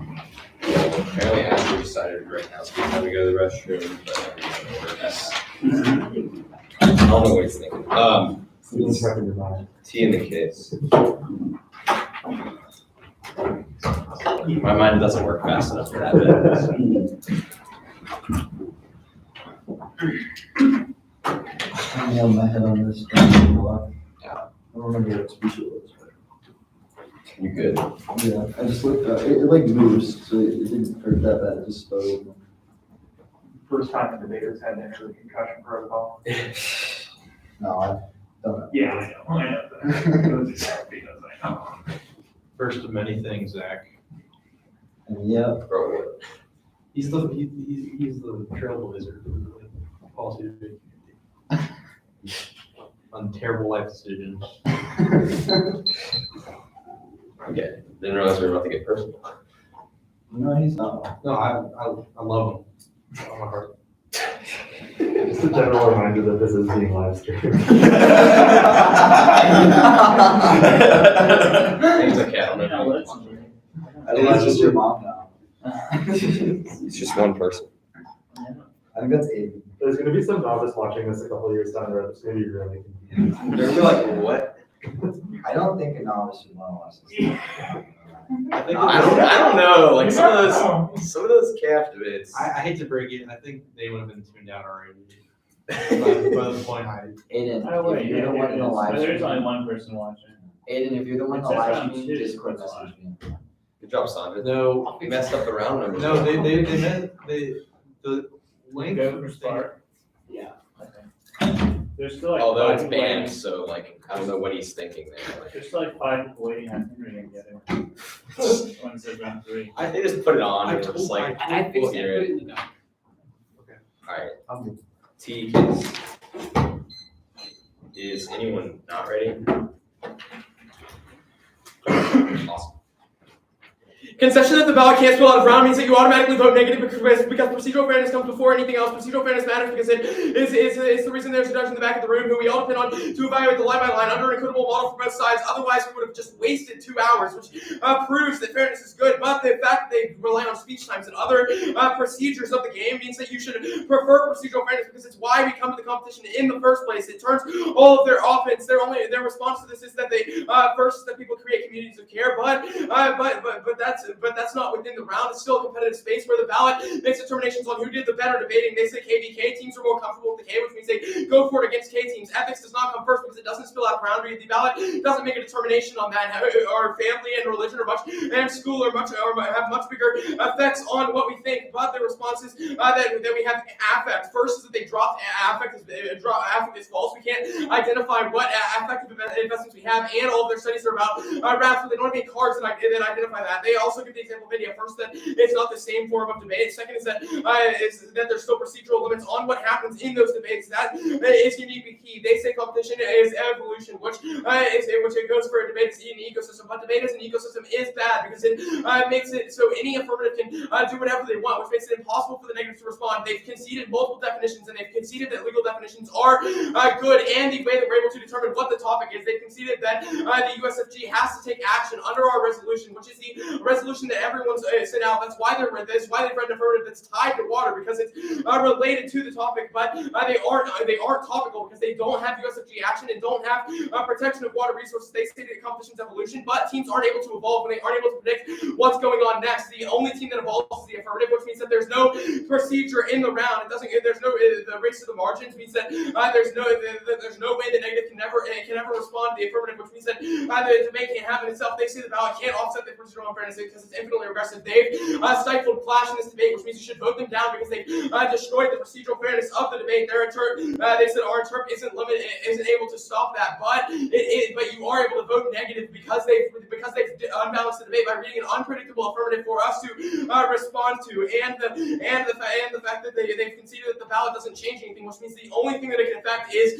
Apparently, Andrew decided right now it's time to go to the restroom, but I don't know what he's thinking. Tea in the case. My mind doesn't work fast enough for that I nailed my head on this. I don't remember what speech it was. You good? Yeah, I just looked up. It like moves, so it didn't hurt that bad. It just started. First time the debaters had actually concussion protocol. No, I've done it. Yeah, I know that. It was exactly because I know. First of many things, Zach. Yeah. Bro, what? He's the trailblazer for the policy on terrible life decisions. Okay, didn't realize we were about to get personal. No, he's not. No, I love him. On my heart. Just a general reminder that this is being live streamed. It's okay, I don't know. I think it's just your mom now. It's just one person. I think that's Aiden. There's going to be some novice watching this a couple years down the road. It's going to be really confusing. They're gonna be like, what? I don't think a novice would want to watch this. I don't know. Like some of those calf debates. I hate to break it. I think they would have been tuned out already. by the point Aiden, Oh, wait, if you're the one in the live There's only stream, one person watching. Aiden, if you're the one in the It says live round stream, two. Discord message me. Good job, Sandra. No, You messed up the round numbers. no, they meant the link. Go for start. Yeah. There's still like Although five it's people banned, waiting. so like I don't know what he's thinking there. Like, There's still like 5 people waiting. I think we're gonna get it. When it says round 3. they just put it on and I we're just told- like, I we'll fixed hear it. it. Okay. Alright. T kids. Is anyone not ready? Awesome. Concession that the ballot can't spill out of round means that you automatically vote negative because procedural fairness comes before anything else. Procedural fairness matters because it is the reason there's a judge in the back of the room who we all depend on to evaluate the line by line under an equitable model for both sides. Otherwise, we would have just wasted 2 hours, which proves that fairness is good. But the fact that they rely on speech times and other procedures of the game means that you should prefer procedural fairness because it's why we come to the competition in the first place. It turns all of their offense, their response to this is that they first that people create communities of care, but that's that's not within the round. It's still a competitive space where the ballot makes determinations on who did the better debating. They say KVK teams are more comfortable with the K, which means they go for it against K teams. Ethics does not come first because it doesn't spill out boundary. The ballot doesn't make a determination on that. Our family and religion and school have much bigger effects on what we think. But the response is that we have affect. First is that they dropped affect. Affect is false. We can't identify what affective investments we have, and all of their studies are about rap, so they don't have any cards that identify that. They also give the example of India. First, that it's not the same form of debate. Second is that there's still procedural limits on what happens in those debates. That is uniquely key. They say competition is evolution, which it goes for a debate is an ecosystem, but debate as an ecosystem is bad because it makes it so any affirmative can do whatever they want, which makes it impossible for the negative to respond. They've conceded multiple definitions, and they've conceded that legal definitions are good, and the way that we're able to determine what the topic is. They've conceded that the USFG has to take action under our resolution, which is the resolution that everyone's sent out. That's why they've read an affirmative that's tied to water, because it's related to the topic, but they aren't topical because they don't have USFG action and don't have protection of water resources. They say that competition's evolution, but teams aren't able to evolve when they aren't able to predict what's going on next. The only team that evolves is the affirmative, which means that there's no procedure in the round. There's no the race to the margins means that there's no way the negative can never respond to the affirmative, which means that the debate can't happen itself. They say the ballot can't offset the procedural unfairness because it's infinitely regressive. They've stifled clash in this debate, which means you should vote them down because they've destroyed the procedural fairness of the debate. They said our interp isn't able to stop that, but you are able to vote negative because they've unbalanced the debate by reading an unpredictable affirmative for us to respond to, and the fact that they've conceded that the ballot doesn't change anything, which means the only thing that it can affect is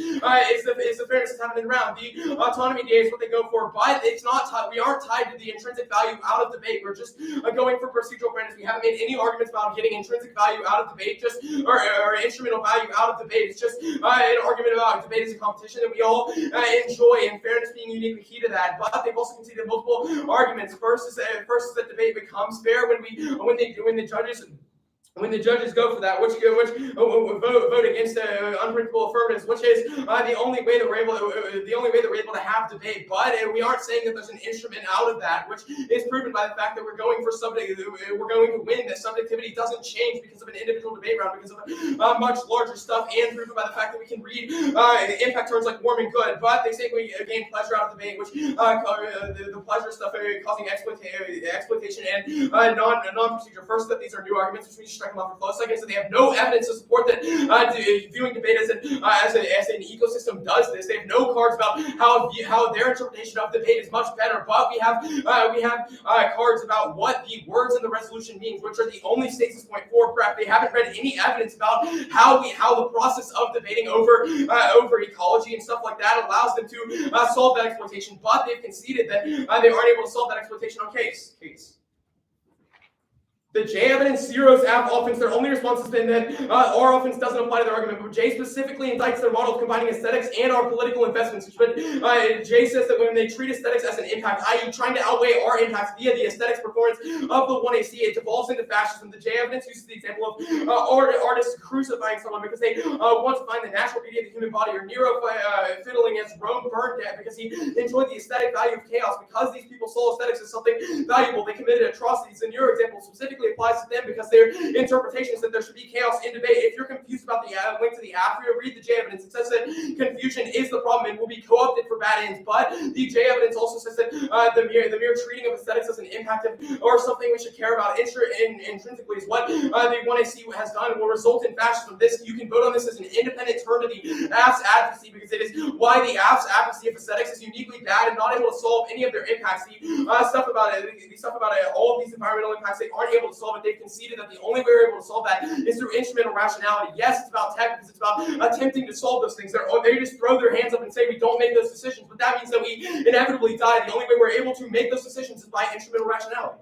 the fairness that's happening around. The autonomy day is what they go for, but it's not we aren't tied to the intrinsic value out of debate. We're just going for procedural fairness. We haven't made any arguments about getting intrinsic value out of debate, or instrumental value out of debate. It's just an argument about debate as a competition that we all enjoy, and fairness being uniquely key to that. But they've also conceded multiple arguments. First is that debate becomes fair when the judges go for that, which vote against unpredictable affirmatives, which is the only way that we're able to have debate. But we aren't saying that there's an instrument out of that, which is proven by the fact that we're going to win. That subjectivity doesn't change because of an individual debate round, because of much larger stuff, and proven by the fact that we can read impact terms like warm and good. But they say we gain pleasure out of debate, which the pleasure stuff causing exploitation and non-procedure. First, that these are new arguments, which means strike them off for close. Second, so they have no evidence to support that viewing debate as an ecosystem does this. They have no cards about how their interpretation of debate is much better. But we have cards about what the words in the resolution means, which are the only stasis point for prep. They haven't read any evidence about how the process of debating over ecology and stuff like that allows them to solve that exploitation. But they've conceded that they aren't able to solve that exploitation on case. The J evidence zeroes app offense. Their only response has been that our offense doesn't apply to their argument, but J specifically indicts their model of combining aesthetics and our political investments. But J says that when they treat aesthetics as an impact, i.e. trying to outweigh our impacts via the aesthetics performance of the 1AC, it devolves into fascism. The J evidence uses the example of artists crucifying someone because they want to find the natural beauty of the human body, or Nero fiddling as Rome burned dead because he enjoyed the aesthetic value of chaos. Because these people saw aesthetics as something valuable, they committed atrocities. The Nero example specifically applies to them because their interpretation is that there should be chaos in debate. If you're confused about the link to the AFRIA, read the J evidence. It says that confusion is the problem and will be co-opted for bad ends. But the J evidence also says that the mere treating of aesthetics as an impact or something we should care about intrinsically is what the 1AC has done and will result in fascism. You can vote on this as an independent term to the AF's advocacy, because it is why the AF's advocacy of aesthetics is uniquely bad and not able to solve any of their impacts. The stuff about all of these environmental impacts, they aren't able to solve it. They've conceded that the only way we're able to solve that is through instrumental rationality. Yes, it's about tech because it's about attempting to solve those things. They just throw their hands up and say we don't make those decisions, but that means that we inevitably die. The only way we're able to make those decisions is by instrumental rationality.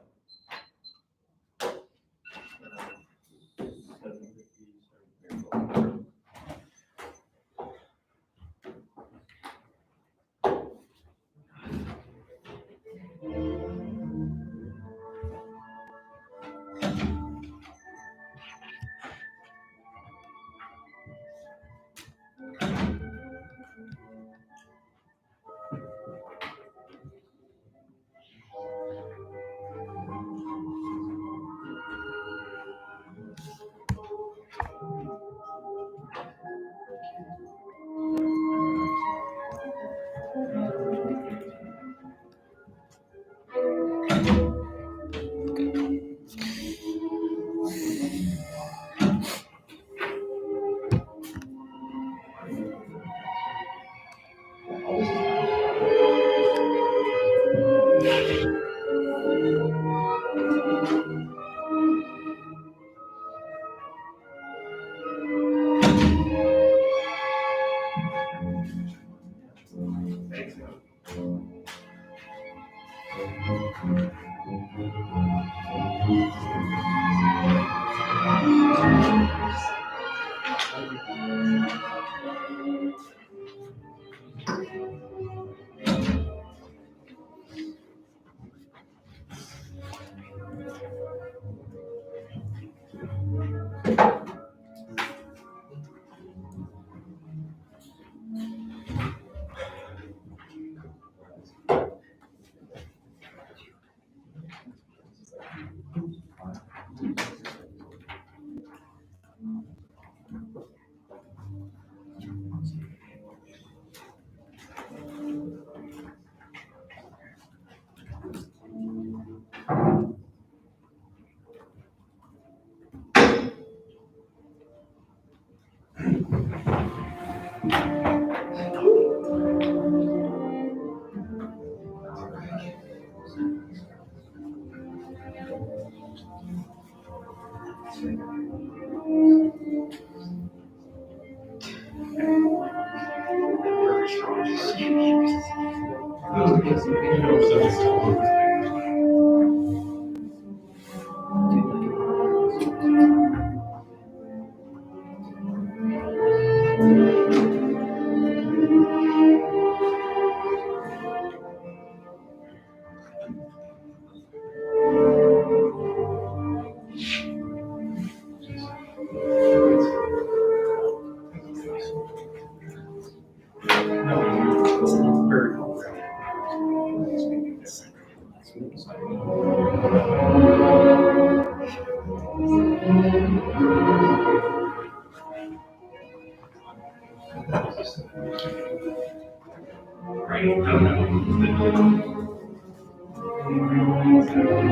Very cool. Right, no,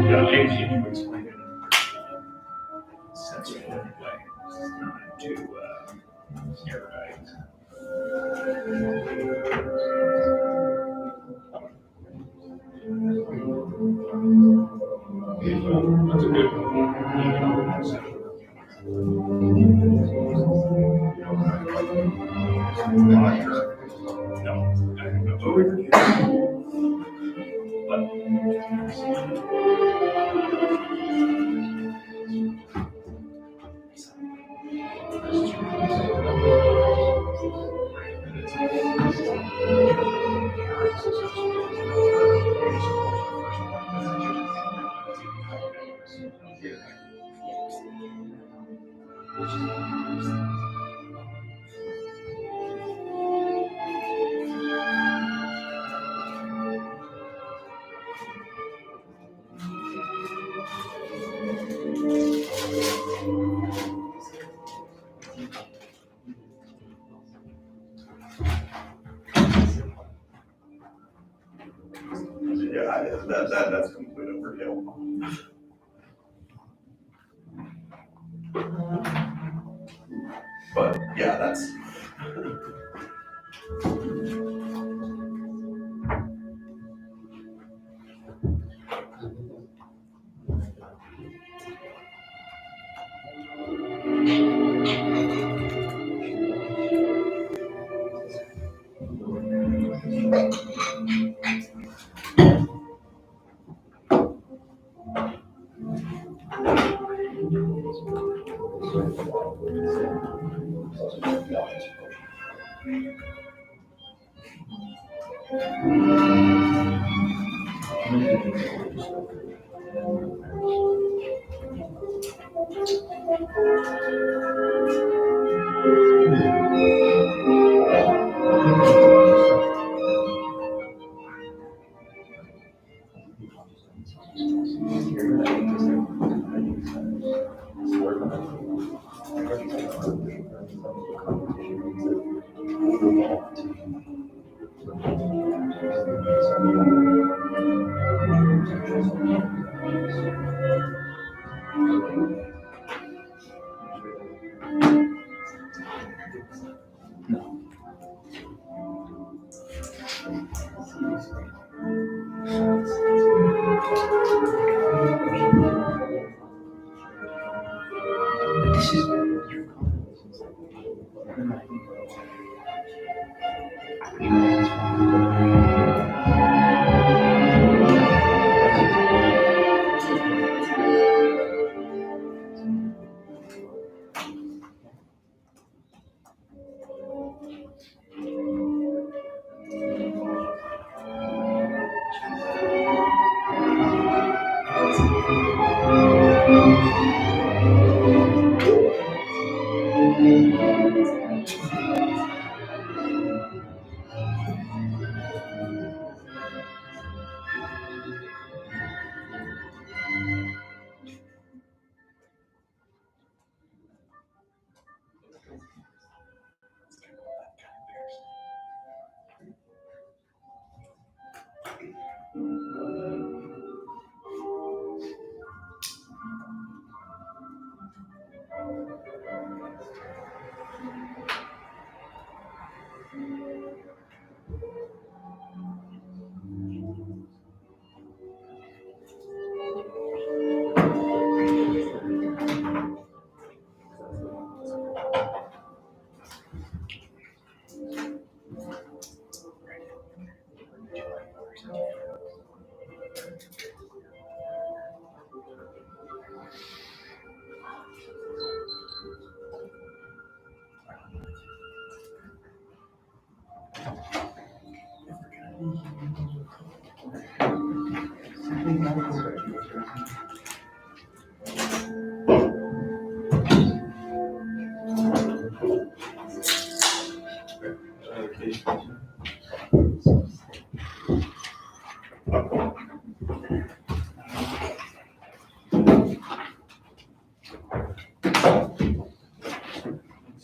yeah, maybe you explain it in a sensible way, not too, erudite. That's a good no, I don't know. Yeah, that's complete overkill. But yeah, that's.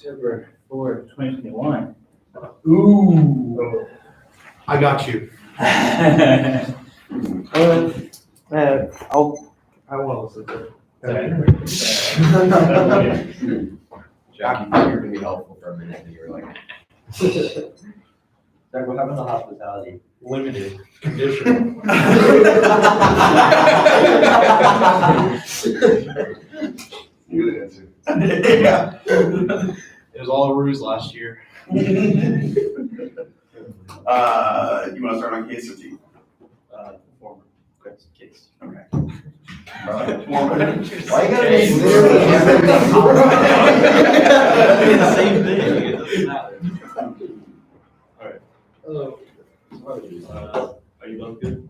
October 4th, 2021. Ooh. I got you. I want to listen to it. Jack, you thought you were gonna be helpful for a minute, and you were like, Doug, what happened to hospitality? Limited condition. good answer. Yeah. It was all a ruse last year. You want to start on case or team? Former case. Okay. why you gotta make literally everything? The same thing. It doesn't matter. Hello. Are you both good?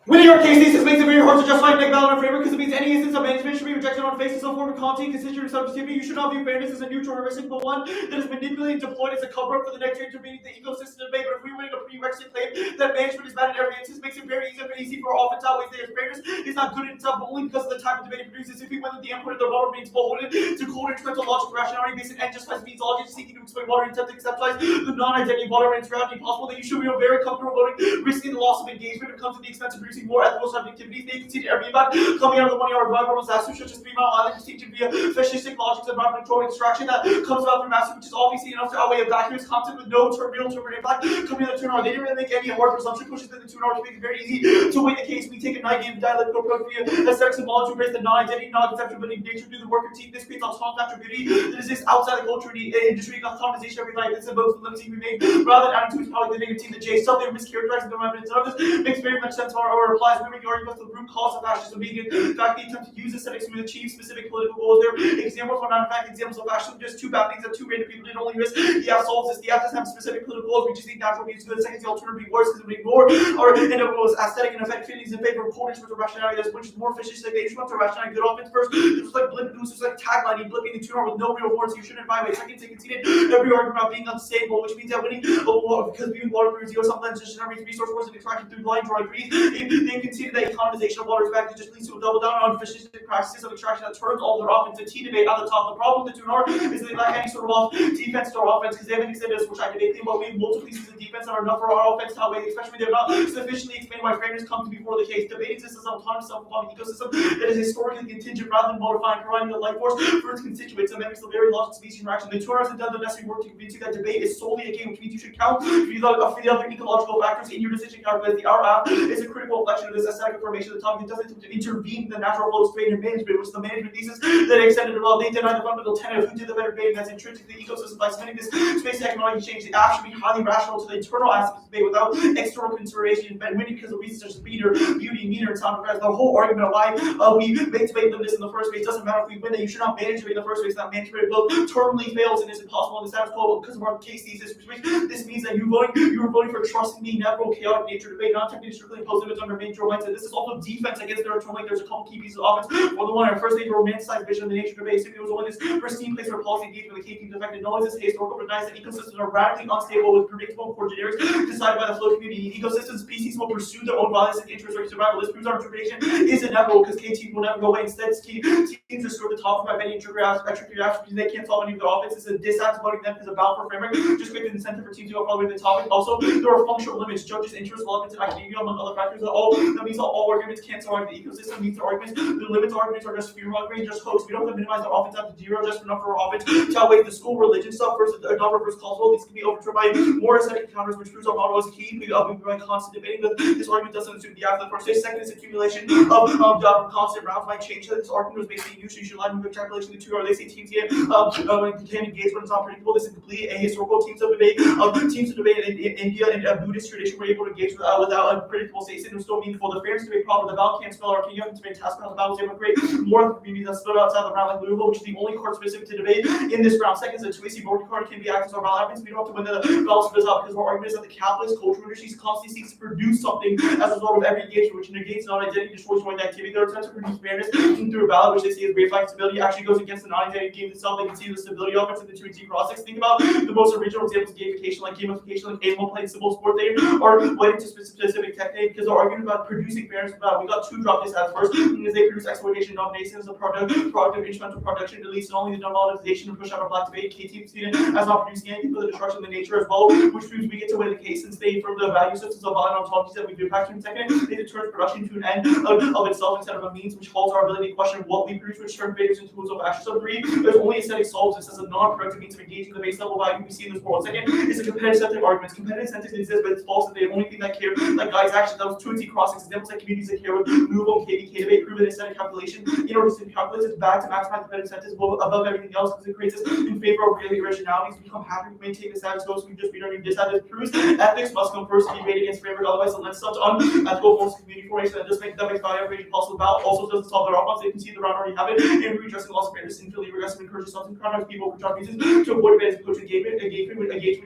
Winning our case thesis makes it very hard to justify and make valid in our favor because it means any instance of management should be rejected on the basis of form of content considered subjectivity. You should not view fairness as a neutral heuristic, but one that is manipulated and deployed as a cover-up for the next intervening the ecosystem debate. But if we win a prerequisite claim that management is bad in every instance, makes it very easy for our offense outweighs their fairness is not good in itself, but only because of the type of debate it produces. If we win that the input of the rubber means beholden to cold instrumental logic, rationality based and just means logic seeking to explain water intent to conceptualize the non-identity of water and its reality possible, that you should be very comfortable voting, risking the loss of engagement if it comes to the expense of producing more ethical subjectivities. They conceded every impact coming out of the 1 yard drive was asked, such as 3 Mile Island, distinction via fascistic logics and rapid control distraction that comes about through massive, which is obviously enough to outweigh a vacuous content with no real terminal impact coming out of the 2 hour. They didn't really make any hard presumption pushes in the 2 hours to make it very easy to win the case. We take a naive dialectical approach via aesthetics and knowledge to embrace the non-identity, non-conceptual, but in nature do the work of team. This creates autonomous natural beauty that exists outside the culture and industry, colonization of every life. This invokes the limiting we made rather than adding to its probably the negative team. The J stuff they were mischaracterizing the evidence of this makes very much sense to our replies. We make the argument the root cause of fascism being in fact the attempt to use aesthetics to achieve specific political goals. There examples are not in fact examples of fascism, just two bad things that two random people did only risk. The app solves this. The app doesn't have specific political goals. We just think natural means good. Second, the alternative be worse because it would ignore or end up with aesthetic and effect feelings in favor of opponents with the rationality which is more efficient. Like they just want to rationality good offense first. It was like blip, it was just like tagline, you blipping the 2 hour with no real words. So you shouldn't evaluate. Second, they conceded every argument about being unstable, which means that winning because viewing water through zero sometimes just generates resource wars and extraction through blind drawing trees. They conceded that economization of water is back to just leads to a double down on efficient practices of extraction that turns all their offense to T debate on the top. The problem with the 2 hour is that they lack any sort of defense to our offense because they haven't extended us, which I debate claim about we have multiple pieces of defense that are enough for our offense to outweigh, especially they're not sufficiently explained why fairness comes before the case. Debate exists as an autonomous self-evolving ecosystem that is historically contingent rather than modifying, providing the life force for its constituents and mimics the very logic of species interaction. The 2 hours have done the necessary work to convince you that debate is solely a game, which means you should count for the other ecological factors in your decision calculus. The hour app is a critical reflection of this aesthetic information of the topic. It doesn't intervene in the natural flow of trade and management, which is the management thesis that extended above. They deny the fundamental tenet of who did the better debate that's intrinsic to the ecosystem by submitting this space economic change. The app should be highly rational to the internal aspects of debate without external consideration, but winning because of reasons such as beauty, meter, and sound effects. The whole argument of why we make debate limitless in the first place doesn't matter if we win that you should not manage debate in the first place. That management both terminally fails and is impossible in the status quo because of our case thesis, which means this means that you were voting for trusting the natural chaotic nature debate, not technically strictly imposed limits on your major mindset. This is also defense defense against their turn. Like there's a couple key pieces of offense. For the one, our first, they romanticize vision of the nature of base. It was only this pristine place for policy engagement. The K team defected. No, this historical recognize that ecosystems are radically unstable with predictable core generics decided by the flow community. Ecosystems, species will pursue their own violence and interests or survival. This proves our interpretation is inevitable because K team will never go away. Instead, teams just score the top by many trigger attributes. They can't solve any of their offense. It's a disaster voting them because a battle for framework just create an incentive for teams to go all the way to the topic. Also, there are functional limits, judges' interests, relevance, and academia, among other factors. That means all arguments can't survive the ecosystem meets their arguments. The limits arguments are just fear mongering, just hoax. We don't have to minimize the offense up to zero just enough for our offense to outweigh the school religion stuff versus a number versus causal. These can be overturned by more aesthetic counters, which proves our model is key. We by constant debating, but this argument doesn't assume the after the first stage. Second is accumulation of constant rounds might change. This argument was basically used. You should line with extrapolation the two, or they say teams can engage when it's not predictable. This is complete ahistorical. Teams of debate in India and Buddhist tradition were able to engage without unpredictable states, and it was still meaningful. The fairness debate problem, the battle can't spell our kingdom. It's fantastic how the battle was able to create more communities that stood outside the round like Louisville, which is the only court specific to debate in this round. Second is a 2AC voting card can be acted as our battle happens. We don't have to win the battle split out because our argument is that the capitalist cultural industries constantly seeks to produce something as a result of every engagement, which negates non-identity, destroys joint activity. Their attempts to produce fairness through a ballot, which they see as great flag stability, actually goes against the non-identity game itself. They can see the stability of it in the 2AC process. Think about the most original examples of gamification, like animal play, simple sport they are related to specific technique because they're arguing about producing fairness. We got two drop this as first because they produce exploitation domination as a product of instrumental production, at least only the normalization and push out of black debate. KT student as not producing anything for the destruction of the nature as well, which proves we get to win the case since they from the value systems of violent ontologies that we've been practicing. Second, they deter production to an end of itself instead of a means, which halts our ability to question what we produce, which turn favors into tools of action. So three, there's only aesthetic solves this as a non-productive means of engaging the base level value we see in this world. Second is a competitive set of arguments. Competitive incentives exist, but it's false that they the only thing that care like guides action. That was 2C crossings, examples like communities that care with movable KVK debate, proven aesthetic calculation. In order to calculate this back to maximize competitive incentives above everything else because it creates this in favor of really originalities. We become happy to maintain the status quo, so we just read our new disadvantage proves ethics must come first to be debated against framework, otherwise it lends such unethical forms of community formation that just makes value equation possible. About also doesn't solve their offense. They can see the round already have it and redressing loss of fairness, infinitely regressive, encourages something conduct people for job reasons to avoid advantage approach engagement to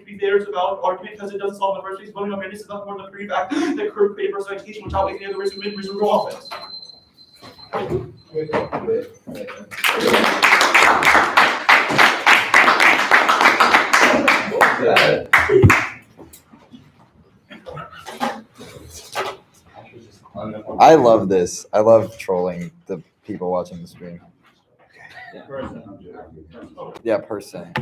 be fair to valid argument because it doesn't solve in the first place. Voting on fairness is nothing more than a free fact that curb creative personal education, which outweighs any other risk of mid-reasonable offense. I love this. I love trolling the people watching the stream. Yeah, person.